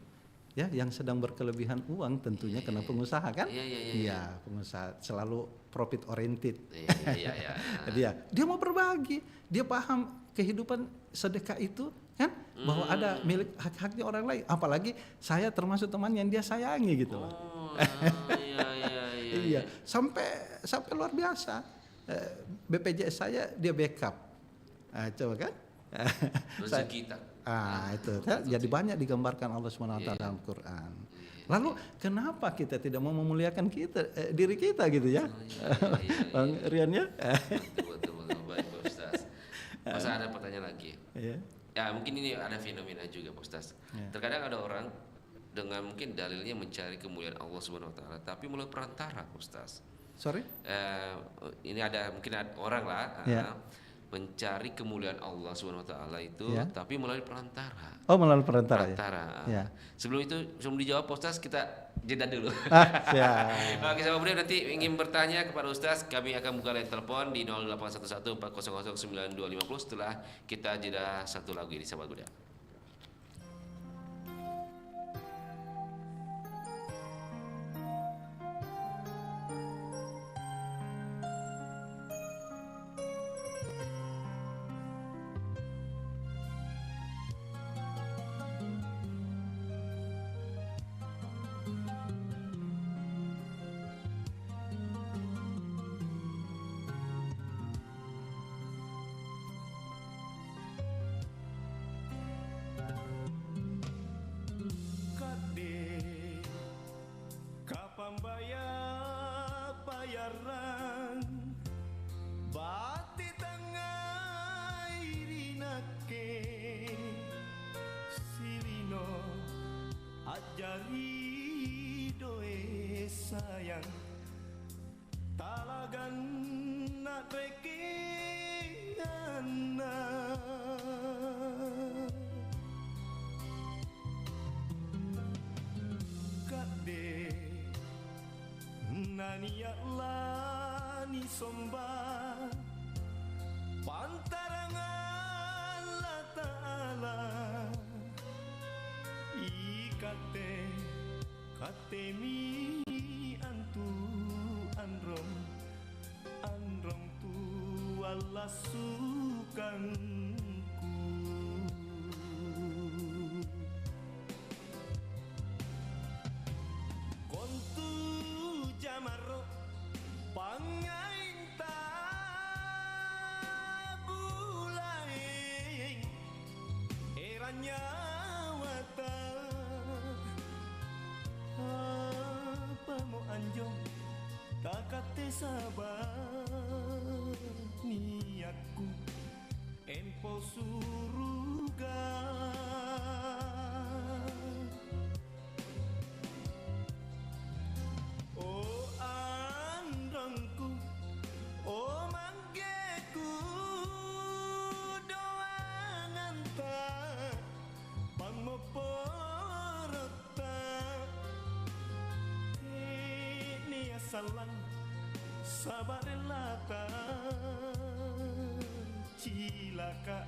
ya yang sedang berkelebihan uang tentunya karena pengusaha kan? Iya, pengusaha selalu profit oriented. Dia mau berbagi, dia paham kehidupan sedekah itu kan bahwa ada milik hak-haknya orang lain, apalagi saya termasuk teman yang dia sayangi gitu loh. Iya, sampai luar biasa. BPJS saya dia backup. Coba kan? Kita. Itu jadi banyak digambarkan Allah Subhanahu wa taala dalam Quran. Lalu kenapa kita tidak mau memuliakan diri kita gitu ya? Bang Rian ya? Betul. Baik, Pak Ustaz. Masa ada pertanyaan lagi? Ya mungkin ini ada fenomena juga Pak Ustaz. Terkadang ada orang dengan mungkin dalilnya mencari kemuliaan Allah Subhanahu wa taala tapi melalui perantara Pak Ustaz. Sorry? Ini ada mungkin ada orang lah mencari kemuliaan Allah Subhanahu wa taala itu tapi melalui perantara. Oh, melalui perantara. Ya. Sebelum dijawab Pak Ustaz, kita jeda dulu. Siap. Oke, sahabat Muda, nanti ingin bertanya kepada Ustaz, kami akan buka line telepon di 081140095250 setelah kita jeda satu lagu ini, sahabat Muda. bayaran bati tangai rinake silino ajari doe sayang talagan nak rekiana kade nani Allah ni somba pantarangan Allah Ta'ala ikate katemi antu androm tu Allah sukanku kon pangain tabulai eranya wata apa mau anjong takate sabar niatku empo suruga oh andongku oh manggeku doangan tak pangmoporota ini asalan sabar lata cilaka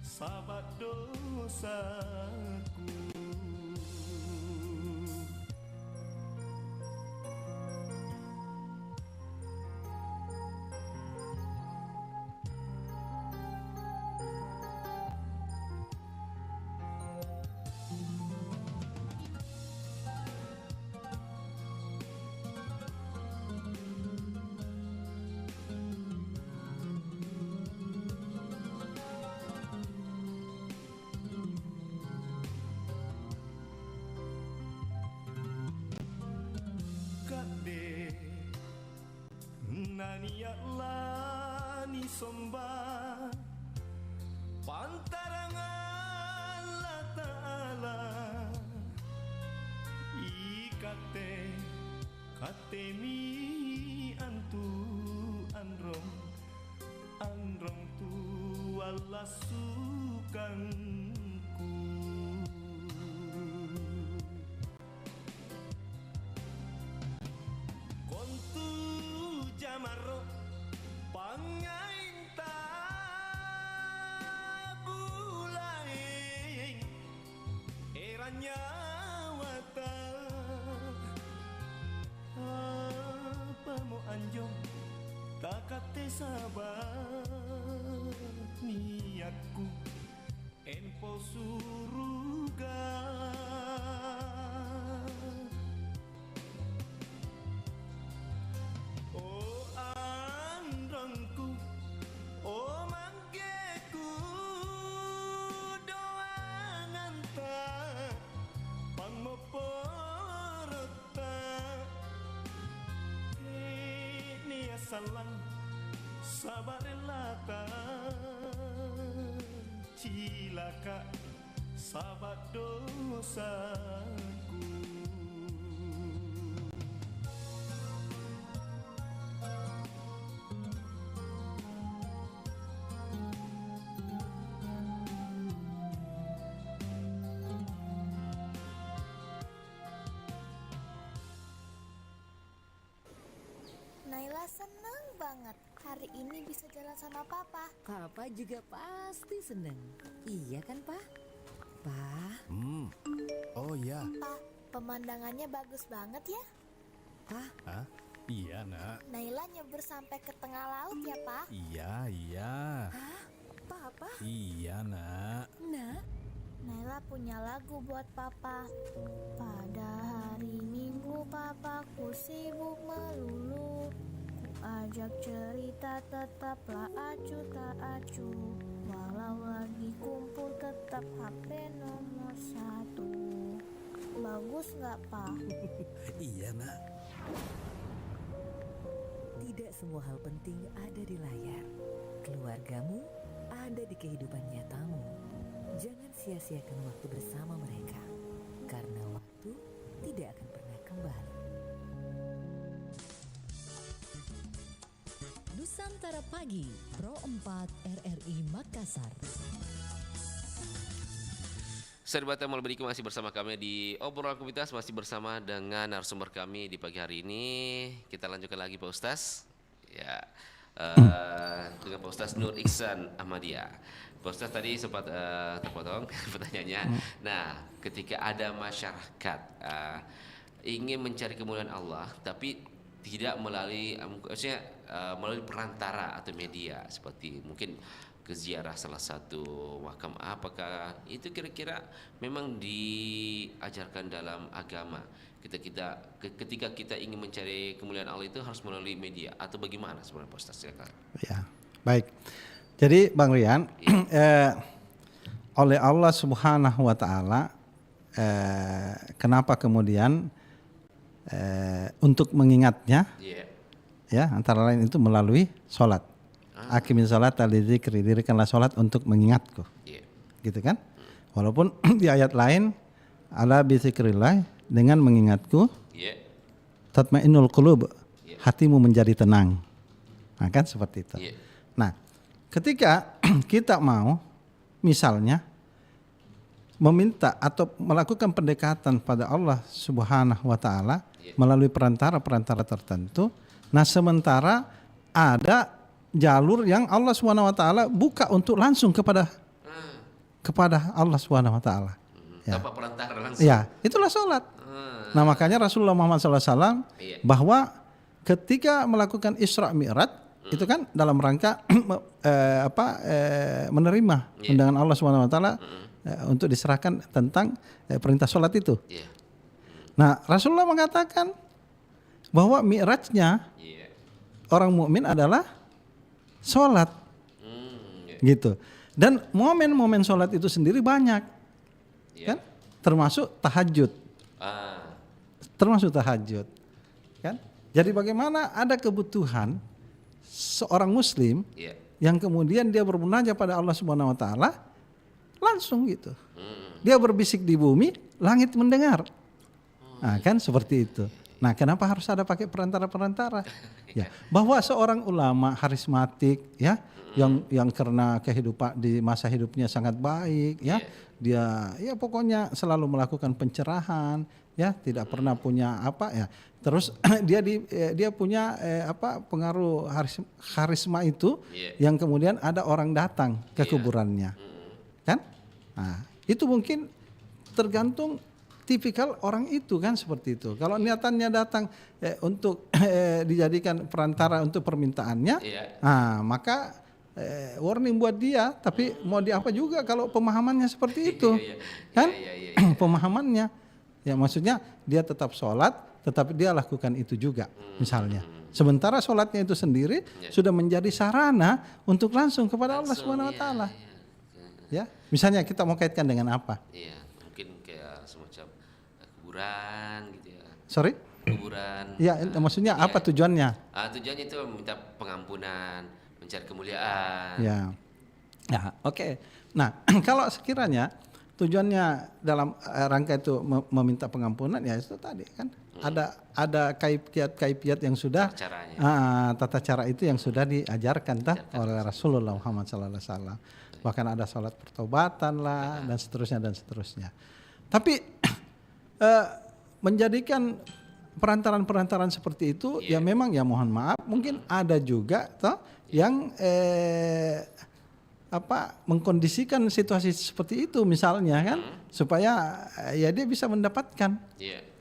sabar dosaku kade nani Allah ni somba pantarang Allah Ta'ala ikate kate mi antu androng androng tu Allah sukanku kontu jamaro pangain tabulai eranya wata apa mau anjong takate sabar niatku empo suruga oh andongku oh manggeku doangan tak pangmoporota ini asalan sabar lata cilaka sabar dosaku Naila seneng banget hari ini bisa jalan sama papa. Papa juga pasti seneng. Iya kan, Pak? Pak, Oh ya. Pa, pemandangannya bagus banget ya. Pak, Hah? Iya nak. Naila nyebur sampai ke tengah laut ya, Pa. Iya. Papa, Iya nak. Nak, Naila punya lagu buat papa. Pada hari Minggu papaku sibuk melulu. Ku ajak cerita tetaplah acuh tak acuh. Walau lagi kumpul tetap HP nomor 1. Bagus nggak, Pa? Iya nak. tidak semua hal penting ada di layar. Keluargamu ada di kehidupan nyatamu. Jangan sia-siakan waktu bersama mereka, karena waktu tidak akan pernah kembali. Nusantara Pagi, Pro 4 RRI Makassar. Sahabat Amal Beriku masih bersama kami di obrolan komunitas, masih bersama dengan narasumber kami di pagi hari ini. Kita lanjutkan lagi Pak Ustaz. Ya, dengan Pak Ustaz Nur Ihsan Ahmadiyah. Pak Ustaz tadi sempat terpotong pertanyaannya. Nah, ketika ada masyarakat ingin mencari kemuliaan Allah, tapi tidak melalui maksudnya melalui perantara atau media seperti mungkin ke ziarah salah satu makam, apakah itu kira-kira memang diajarkan dalam agama? Ketika kita ingin mencari kemuliaan Allah itu harus melalui media atau bagaimana sebenarnya Pak Ustaz? Silakan. Ya, baik. Jadi Bang Rian, oleh Allah Subhanahu wa taala kenapa kemudian untuk mengingatnya ya antara lain itu melalui sholat. Aqimis salat lidzikri, dirikanlah sholat untuk mengingatku. Gitu kan? Walaupun di ayat lain ala bizikrillah, dengan mengingatku tatmainnul qulub, hatimu menjadi tenang. Nah, kan seperti itu. Nah, ketika kita mau misalnya meminta atau melakukan pendekatan pada Allah Subhanahu wa taala melalui perantara-perantara tertentu, nah sementara ada jalur yang Allah Subhanahu wa taala buka untuk langsung kepada Allah Subhanahu wa taala. Tanpa perantara langsung. Ya, itulah sholat. Nah, makanya Rasulullah Muhammad SAW bahwa ketika melakukan Isra Mi'raj itu kan dalam rangka menerima undangan Allah Subhanahu wa taala untuk diserahkan tentang perintah sholat itu. Nah, Rasulullah mengatakan bahwa mi'rajnya orang mukmin adalah sholat, gitu. Dan momen-momen sholat itu sendiri banyak, kan? Termasuk tahajud, kan? Jadi bagaimana ada kebutuhan seorang Muslim yang kemudian dia bermunajat pada Allah Subhanahu Wa Taala langsung gitu. Dia berbisik di bumi, langit mendengar. Nah, kan seperti itu. Nah, kenapa harus ada pakai perantara-perantara? Ya, bahwa seorang ulama karismatik ya yang karena kehidupan di masa hidupnya sangat baik ya, dia ya pokoknya selalu melakukan pencerahan ya, tidak pernah punya apa ya. Terus dia punya pengaruh karisma itu yang kemudian ada orang datang ke kuburannya. Kan? Nah, itu mungkin tergantung tipikal orang itu kan seperti itu. Kalau niatannya datang untuk dijadikan perantara untuk permintaannya, nah, maka warning buat dia. Tapi mau diapa juga kalau pemahamannya seperti itu, kan? Pemahamannya, ya maksudnya dia tetap sholat, tetapi dia lakukan itu juga, misalnya. Sementara sholatnya itu sendiri sudah menjadi sarana untuk langsung kepada Allah Subhanahu Wa Taala. Ya, misalnya kita mau kaitkan dengan apa? Mungkin kayak semacam kuburan gitu ya. Sorry? Kuburan. Ya, maksudnya apa tujuannya? Tujuannya itu minta pengampunan, mencari kemuliaan. Ya, oke. Nah, kalau sekiranya tujuannya dalam rangka itu meminta pengampunan, ya itu tadi kan ada kaifiat yang sudah tata cara itu yang sudah diajarkan oleh Rasulullah Muhammad SAW. Bahkan ada salat pertobatan lah dan seterusnya. Tapi menjadikan perantaran seperti itu ya memang ya mohon maaf mungkin ada juga yang mengkondisikan situasi seperti itu misalnya kan supaya ya dia bisa mendapatkan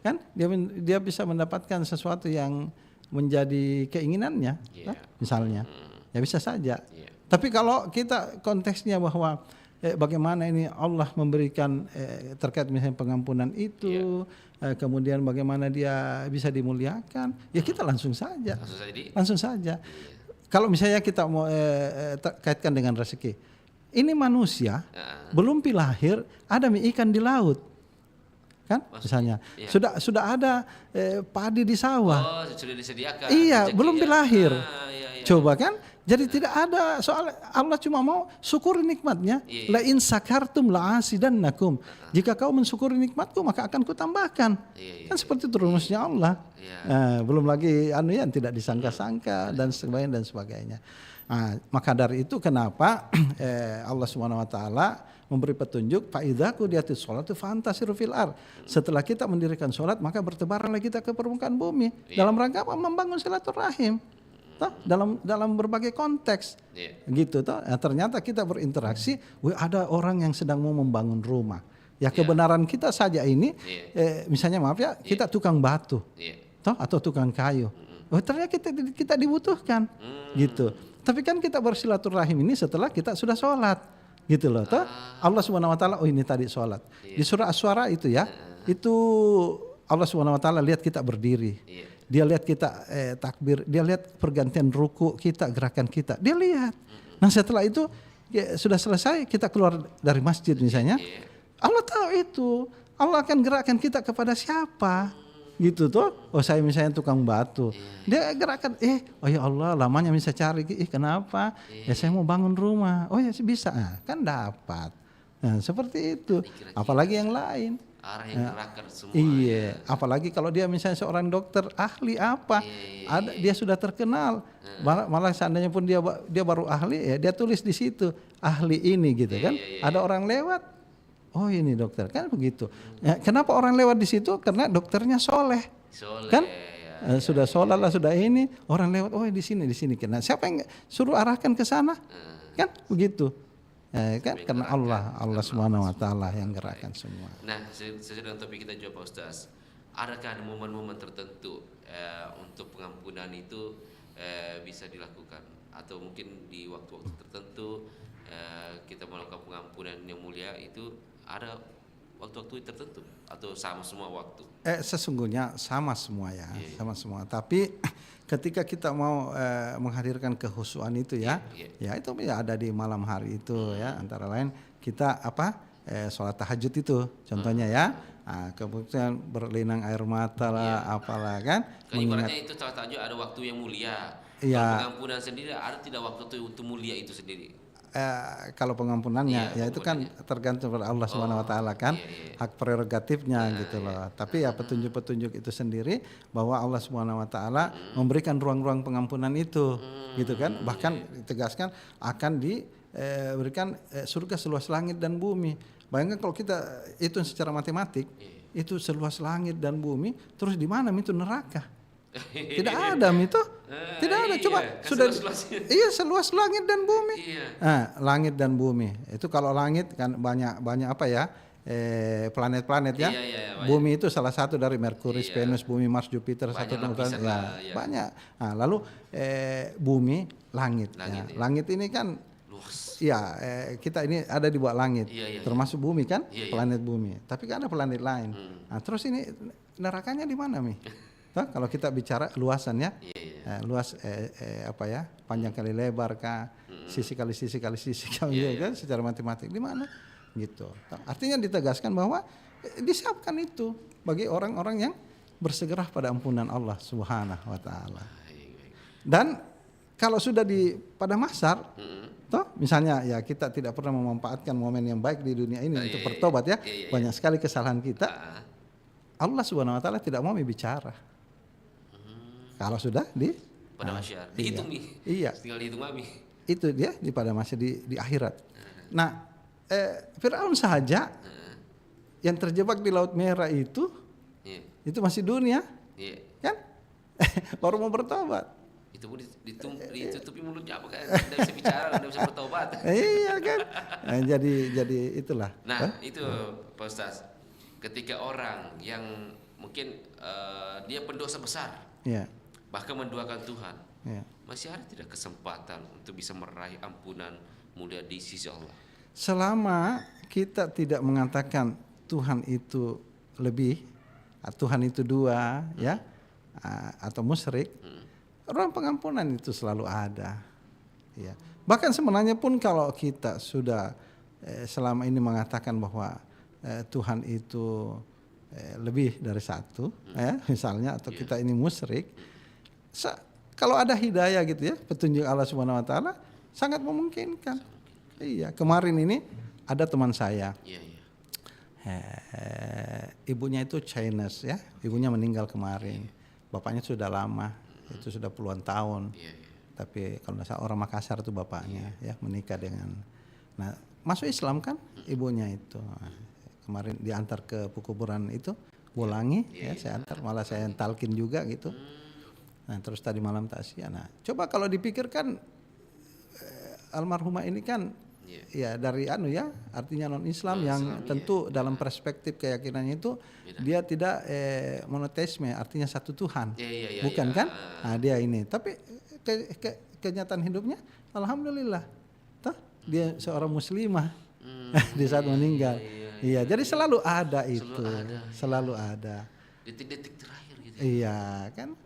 kan dia bisa mendapatkan sesuatu yang menjadi keinginannya misalnya ya bisa saja. Tapi kalau kita konteksnya bahwa bagaimana ini Allah memberikan terkait misalnya pengampunan itu, kemudian bagaimana dia bisa dimuliakan, ya kita langsung saja. Kalau misalnya kita mau kaitkan dengan rezeki, ini manusia belum lahir ada mie ikan di laut, kan? Misalnya sudah ada padi di sawah, sudah disediakan. Iya, belum lahir. Coba kan? Jadi tidak ada soal Allah cuma mau syukuri nikmatnya. La in sakartum la azidannakum. Jika kau mensyukuri nikmatku maka akan kutambahkan. Kan seperti itu rumusnya Allah. Belum lagi yang tidak disangka-sangka dan sebagainya. Nah, maka dari itu kenapa Allah Subhanahu wa taala memberi petunjuk fa idza qudiyatis sholatu fantasiru fil ard. Setelah kita mendirikan sholat maka bertebaranlah kita ke permukaan bumi. Dalam rangka apa? Membangun silaturahim. Dalam berbagai konteks gitu ternyata kita berinteraksi ada orang yang sedang mau membangun rumah ya kebenaran kita saja ini misalnya maaf ya kita tukang batu atau tukang kayu oh ternyata kita dibutuhkan, gitu. Tapi kan kita bersilaturahim ini setelah kita sudah sholat, gitu loh. Toh Allah Subhanahu Wa Taala, oh ini tadi sholat di surah Asy-Syu'ara itu ya, itu Allah Subhanahu Wa Taala lihat kita berdiri, dia lihat kita takbir, dia lihat pergantian ruku kita, gerakan kita, dia lihat. Nah setelah itu ya, sudah selesai kita keluar dari masjid misalnya, Allah tahu itu, Allah akan gerakkan kita kepada siapa. Gitu tuh, oh saya misalnya tukang batu, dia gerakan, oh ya Allah lamanya bisa cari, kenapa? Ya saya mau bangun rumah, oh ya bisa, kan dapat. Nah seperti itu, apalagi yang lain. Arah yang gerakkan semua. Iya, apalagi kalau dia misalnya seorang dokter ahli apa, ada dia sudah terkenal, malah seandainya pun dia baru ahli, ya dia tulis di situ ahli ini gitu kan, ada orang lewat. Oh ini dokter kan begitu. Ya, kenapa orang lewat di situ? Karena dokternya soleh, kan? Sudah sholat lah, sudah ini orang lewat. Oh di sini. Nah, siapa yang suruh arahkan ke sana? Kan begitu. Kan karena Allah Subhanahu Wa Taala yang gerakkan semua. Nah, sesuai dengan topik kita juga Pak Ustaz, adakah ada momen-momen tertentu untuk pengampunan itu bisa dilakukan, atau mungkin di waktu-waktu tertentu kita melakukan pengampunan yang mulia itu ada waktu-waktu tertentu atau sama semua waktu? Sesungguhnya sama semua ya, sama semua. Tapi ketika kita mau menghadirkan kehusuan itu ya, ya itu ya ada di malam hari itu ya. Antara lain kita sholat tahajud itu contohnya ya. Nah, kemudian berlinang air mata lah, apalah kan. Kan ibaratnya itu sholat tahajud ada waktu yang mulia. Pengampunan sendiri ada tidak waktu untuk mulia itu sendiri? Kalau pengampunannya ya itu kan tergantung pada Allah Subhanahu Wa Taala kan, hak prerogatifnya gitu loh. Tapi ya petunjuk-petunjuk itu sendiri bahwa Allah Subhanahu Wa Taala memberikan ruang-ruang pengampunan itu, gitu kan. Bahkan ditegaskan akan diberikan surga seluas langit dan bumi. Bayangkan kalau kita hitung secara matematik, itu seluas langit dan bumi, terus di mana itu neraka? Tidak ada itu, tidak ada. Coba sudah seluas langit dan bumi. Langit dan bumi itu kalau langit kan banyak apa ya, planet-planet ya. Bumi itu salah satu dari Merkurius, Venus, Bumi, Mars, Jupiter, Saturn, banyak. Nah, lalu bumi, langit. Langit ini kan luas. Kita ini ada di bawah langit, termasuk bumi kan, planet bumi. Tapi kan ada planet lain. Nah, terus ini nerakanya di mana kalau kita bicara luasannya, luas panjang kali lebar kah, sisi kali sisi kali sisi kan, secara matematik di mana gitu. Artinya ditegaskan bahwa disiapkan itu bagi orang-orang yang bersegera pada ampunan Allah Subhanahu Wa Taala. Dan kalau sudah pada mahsyar, misalnya ya kita tidak pernah memanfaatkan momen yang baik di dunia ini untuk bertobat ya, banyak sekali kesalahan kita. Allah Subhanahu Wa Taala tidak mau bicara. Kalau sudah pada mahsyar, dihitung nih. Tinggal dihitung mami. Itu dia pada mahsyar di akhirat. Nah, Firaun saja yang terjebak di Laut Merah itu masih dunia, kan? Baru mau bertobat. Itu ditutupi mulutnya apa kan? Tidak bisa bicara, tidak bisa bertobat. Iya kan? Nah, jadi itulah. Nah, itu Pak Ustaz. Ketika orang yang mungkin dia pendosa besar. Bahkan menduakan Tuhan, masih ada tidak kesempatan untuk bisa meraih ampunan mulia di sisi Allah? Selama kita tidak mengatakan Tuhan itu lebih, Tuhan itu dua, ya, atau musyrik, ruang pengampunan itu selalu ada. Ya. Bahkan sebenarnya pun kalau kita sudah selama ini mengatakan bahwa Tuhan itu lebih dari satu, misalnya, atau kita ini musyrik. Kalau ada hidayah gitu ya, petunjuk Allah Subhanahu Wa Taala sangat memungkinkan. Iya, kemarin ini ada teman saya, ibunya itu Chinese ya, ibunya meninggal kemarin, bapaknya sudah lama, itu sudah puluhan tahun. Tapi kalau nggak salah orang Makassar itu bapaknya ya, menikah dengan, nah masuk Islam kan ibunya itu. Kemarin diantar ke kuburan itu Bolangi, saya antar, malah saya talkin juga gitu. Nah terus tadi malam taziah. Nah coba kalau dipikirkan almarhumah ini kan ya dari artinya non Islam yang tentu dalam perspektif keyakinannya itu dia tidak monoteisme, artinya satu Tuhan, bukan kan? Nah, dia ini. Tapi kenyataan hidupnya, alhamdulillah, toh dia seorang muslimah di saat meninggal. Iya, jadi selalu ada itu, selalu ada. Detik-detik terakhir gitu. Iya kan,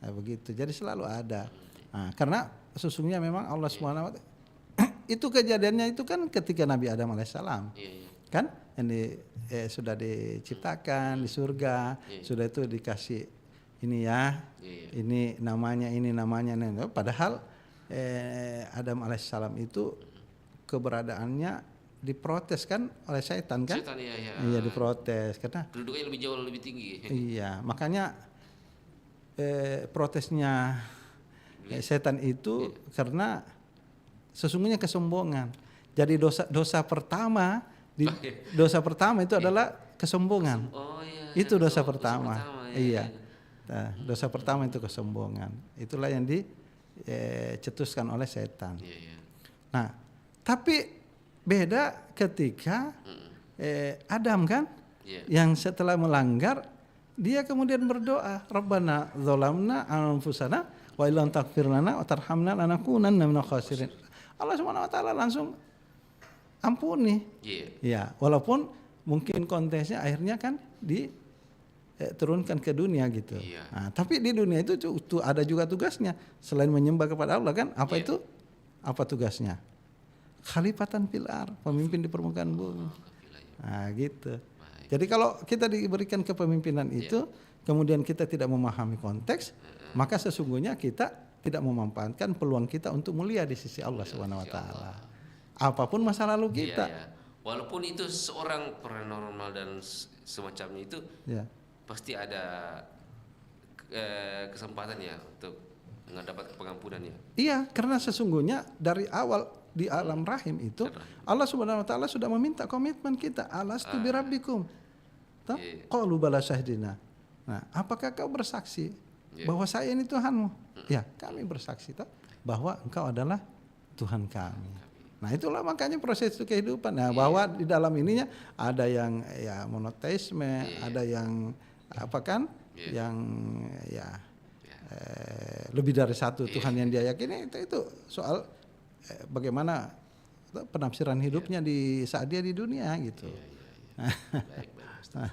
nah, begitu. Jadi selalu ada. Nah, karena sesungguhnya memang Allah Subhanahu Wa Taala itu kejadiannya itu kan ketika Nabi Adam alaihissalam, kan, yang sudah diciptakan di surga, sudah itu dikasih ini ini namanya. Padahal Adam alaihissalam itu keberadaannya diprotes kan oleh setan kan? Setan, iya diprotes karena kedudukannya lebih jauh lebih tinggi. Iya, makanya protesnya setan itu karena sesungguhnya kesombongan. Jadi dosa pertama dosa pertama itu adalah kesombongan. Itu dosa pertama. Iya. Nah, dosa pertama itu kesombongan. Itulah yang dicetuskan oleh setan. Nah, tapi beda ketika Adam kan, yang setelah melanggar dia kemudian berdoa, Rabbana dzalamna anfusana wa illam taghfir lana wa tarhamna lanakunanna minal khasirin. Allah Subhanahu Wa Taala langsung ampuni. Ya, walaupun mungkin konteksnya akhirnya kan diturunkan ke dunia gitu. Nah, tapi di dunia itu ada juga tugasnya selain menyembah kepada Allah kan? Apa itu? Apa tugasnya? Khalifatan fil ardh, pemimpin di permukaan bumi. Nah, gitu. Jadi kalau kita diberikan kepemimpinan itu, kemudian kita tidak memahami konteks, maka sesungguhnya kita tidak memanfaatkan peluang kita untuk mulia di sisi Allah Subhanahu Wa Taala. Apapun masa lalu kita. Walaupun itu seorang paranormal dan semacamnya itu, pasti ada kesempatan ya untuk mendapat pengampunan ya. Iya, karena sesungguhnya dari awal di alam rahim itu Allah Subhanahu Wa Taala sudah meminta komitmen kita. Alastu birabbikum. Qalu bala syahidina. Nah, apakah kau bersaksi bahwa saya ini Tuhanmu? Ya, kami bersaksi bahwa engkau adalah Tuhan kami. Nah, itulah makanya proses itu kehidupan. Nah, bahwa di dalam ininya ada yang monoteisme, ada yang apa kan? Yang lebih dari satu Tuhan yang dia yakini. Itu soal bagaimana penafsiran hidupnya di saat dia di dunia gitu. Baik, Ustaz.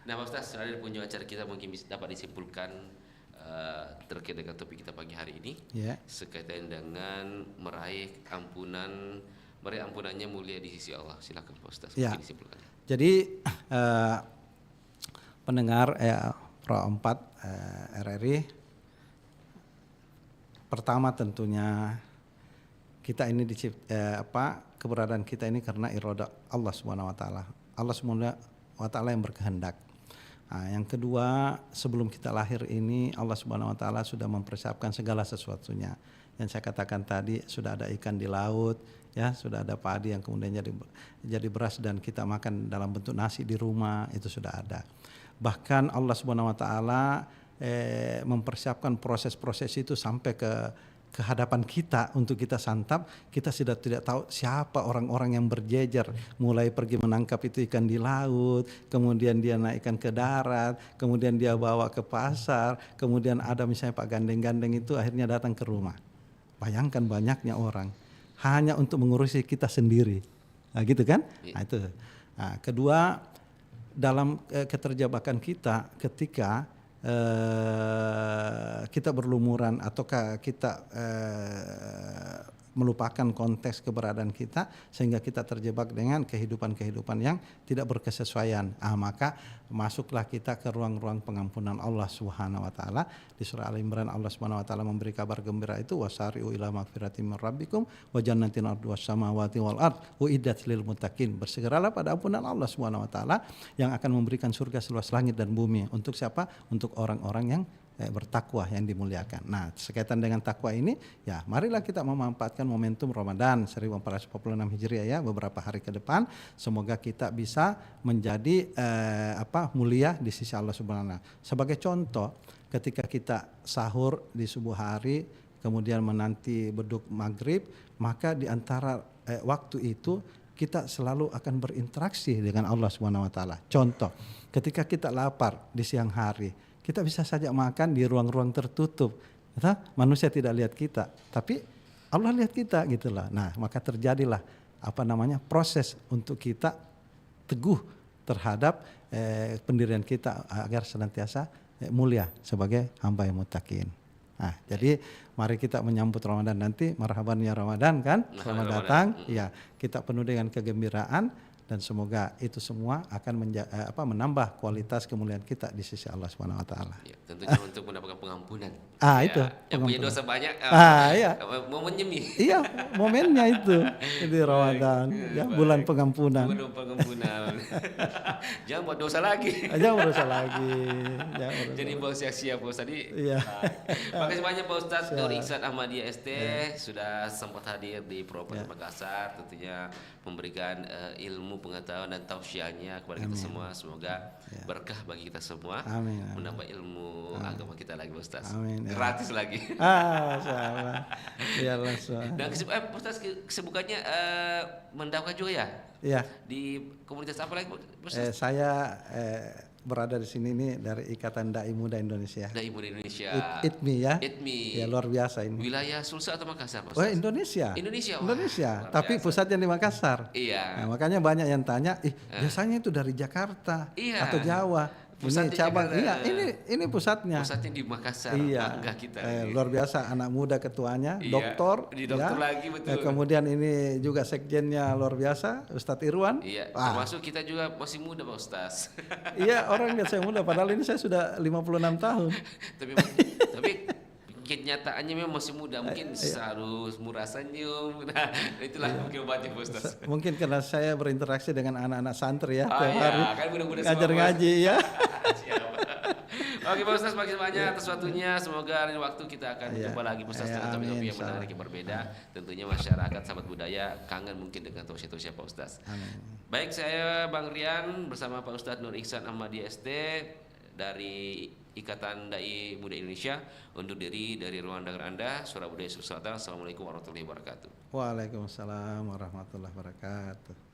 Nah, Pak Ustaz, dari pengunjung acara kita mungkin bisa dapat disimpulkan terkait dengan topik kita pagi hari ini, sekaitan dengan meraih ampunannya mulia di sisi Allah. Silakan Pak Ustaz, mungkin disimpulkan. Jadi pendengar Pro 4 RRI, pertama tentunya kita ini keberadaan kita ini karena iroda Allah Subhanahu Wa Taala. Allah Subhanahu Wa Taala yang berkehendak. Nah, yang kedua, sebelum kita lahir ini Allah Subhanahu Wa Taala sudah mempersiapkan segala sesuatunya. Yang saya katakan tadi, sudah ada ikan di laut, ya, sudah ada padi yang kemudian jadi beras dan kita makan dalam bentuk nasi di rumah, itu sudah ada. Bahkan Allah Subhanahu Wa Taala mempersiapkan proses-proses itu sampai ke hadapan kita untuk kita santap. Kita sudah tidak tahu siapa orang-orang yang berjejer, mulai pergi menangkap itu ikan di laut, kemudian dia naikkan ke darat, kemudian dia bawa ke pasar, kemudian ada misalnya Pak Gandeng-gandeng itu akhirnya datang ke rumah. Bayangkan banyaknya orang hanya untuk mengurusi kita sendiri, nah, gitu kan? Nah, itu. Nah, kedua, dalam keterjabakan kita ketika kita berlumuran ataukah kita melupakan konteks keberadaan kita sehingga kita terjebak dengan kehidupan-kehidupan yang tidak berkesesuaian. Maka masuklah kita ke ruang-ruang pengampunan Allah Subhanahu Wa Taala. Di surah Al Imran Allah Subhanahu Wa Taala memberi kabar gembira itu, wasari'u ila magfiratin min rabbikum wa jannatin arduhas samawati wal ard uiddat lil muttaqin. Bersegeralah pada ampunan Allah Subhanahu Wa Taala yang akan memberikan surga seluas langit dan bumi. Untuk siapa? Untuk orang-orang yang bertakwa yang dimuliakan. Nah, sekaitan dengan takwa ini, ya marilah kita memanfaatkan momentum Ramadan 1446 Hijriah ya, beberapa hari ke depan. Semoga kita bisa menjadi mulia di sisi Allah Subhanahu wa Ta'ala. Sebagai contoh, ketika kita sahur di subuh hari, kemudian menanti beduk maghrib, maka di antara waktu itu kita selalu akan berinteraksi dengan Allah Subhanahu wa taala. Contoh, ketika kita lapar di siang hari, kita bisa saja makan di ruang-ruang tertutup. Manusia tidak lihat kita, tapi Allah lihat kita gitulah. Nah, maka terjadilah proses untuk kita teguh terhadap pendirian kita agar senantiasa mulia sebagai hamba yang muttaqin. Nah, jadi mari kita menyambut Ramadan nanti, marhaban ya Ramadan kan, selamat datang. Ya, kita penuh dengan kegembiraan dan semoga itu semua akan menambah kualitas kemuliaan kita di sisi Allah Subhanahu wa taala. Ya, tentunya untuk mendapatkan pengampunan. Itu. Yang punya dosa banyak Iya. mau menyemi. Iya, momennya itu di Ramadan, ya, bulan pengampunan. Bulan pengampunan. Jangan buat dosa lagi. Jangan berusaha lagi. Jadi bau siap-siap Pak Ustaz. Iya. Makasih banyak Pak Ustaz Nur Ihsan Ahmadiyah ST sudah sempat hadir di Provinsi Makassar, tentunya memberikan ilmu, pengetahuan dan tausiahnya kepada kita semua. Semoga berkah bagi kita semua. Amin. Menambah ilmu agama kita lagi Pak Ustaz. Amin. Gratis lagi. Masyaallah. Ya Allah. Dan Pak Ustaz kesibukannya mendaftar juga ya? Iya. Di komunitas apa lagi Pak Ustaz? Saya berada di sini nih dari Ikatan Dai Muda Indonesia. Dai Muda Indonesia. ITMI ya. ITMI. Ya, luar biasa ini. Wilayah Sulsel atau Makassar Pak Oh, Ustaz? Indonesia. Indonesia. Wah, Indonesia. luar Tapi biasa. pusatnya di Makassar. Iya. Nah, makanya banyak yang tanya, biasanya itu dari Jakarta Iya. atau Jawa. Pusatnya Ini cabang, Jakarta. ini pusatnya. Pusatnya di Makassar. Iya, Bangga kita. luar biasa, anak muda ketuanya, Iya, doktor. di dokter lagi, betul. Kemudian ini juga sekjennya luar biasa, Ustadz Irwan. Iya, Wah, termasuk kita juga masih muda Pak Ustaz. iya, orang lihat saya muda, padahal ini saya sudah 56 tahun. tapi kenyataannya memang masih muda, mungkin harus murah senyum. Nah, itulah mungkin obatnya Pak Ustaz. Mungkin karena saya berinteraksi dengan anak-anak santri ya, tiap Iya, hari kan mudah-mudahan ngajar semua, ngaji ya. Siap. Oke Pak Ustaz, makasih banyak atas waktunya. Semoga lain waktu kita akan jumpa lagi Pak Ustaz dengan topik-topik yang menarik yang berbeda. Tentunya masyarakat sahabat budaya kangen mungkin dengan tausiah-tausiah Pak Ustaz. Amin. Baik, saya Bang Rian bersama Pak Ustaz Nur Ihsan Ahmadiyah ST dari Ikatan Dai Muda Indonesia undur diri dari ruang dengar Anda, Surabaya Sulawesi Selatan. Assalamualaikum warahmatullahi wabarakatuh. Waalaikumsalam warahmatullahi wabarakatuh.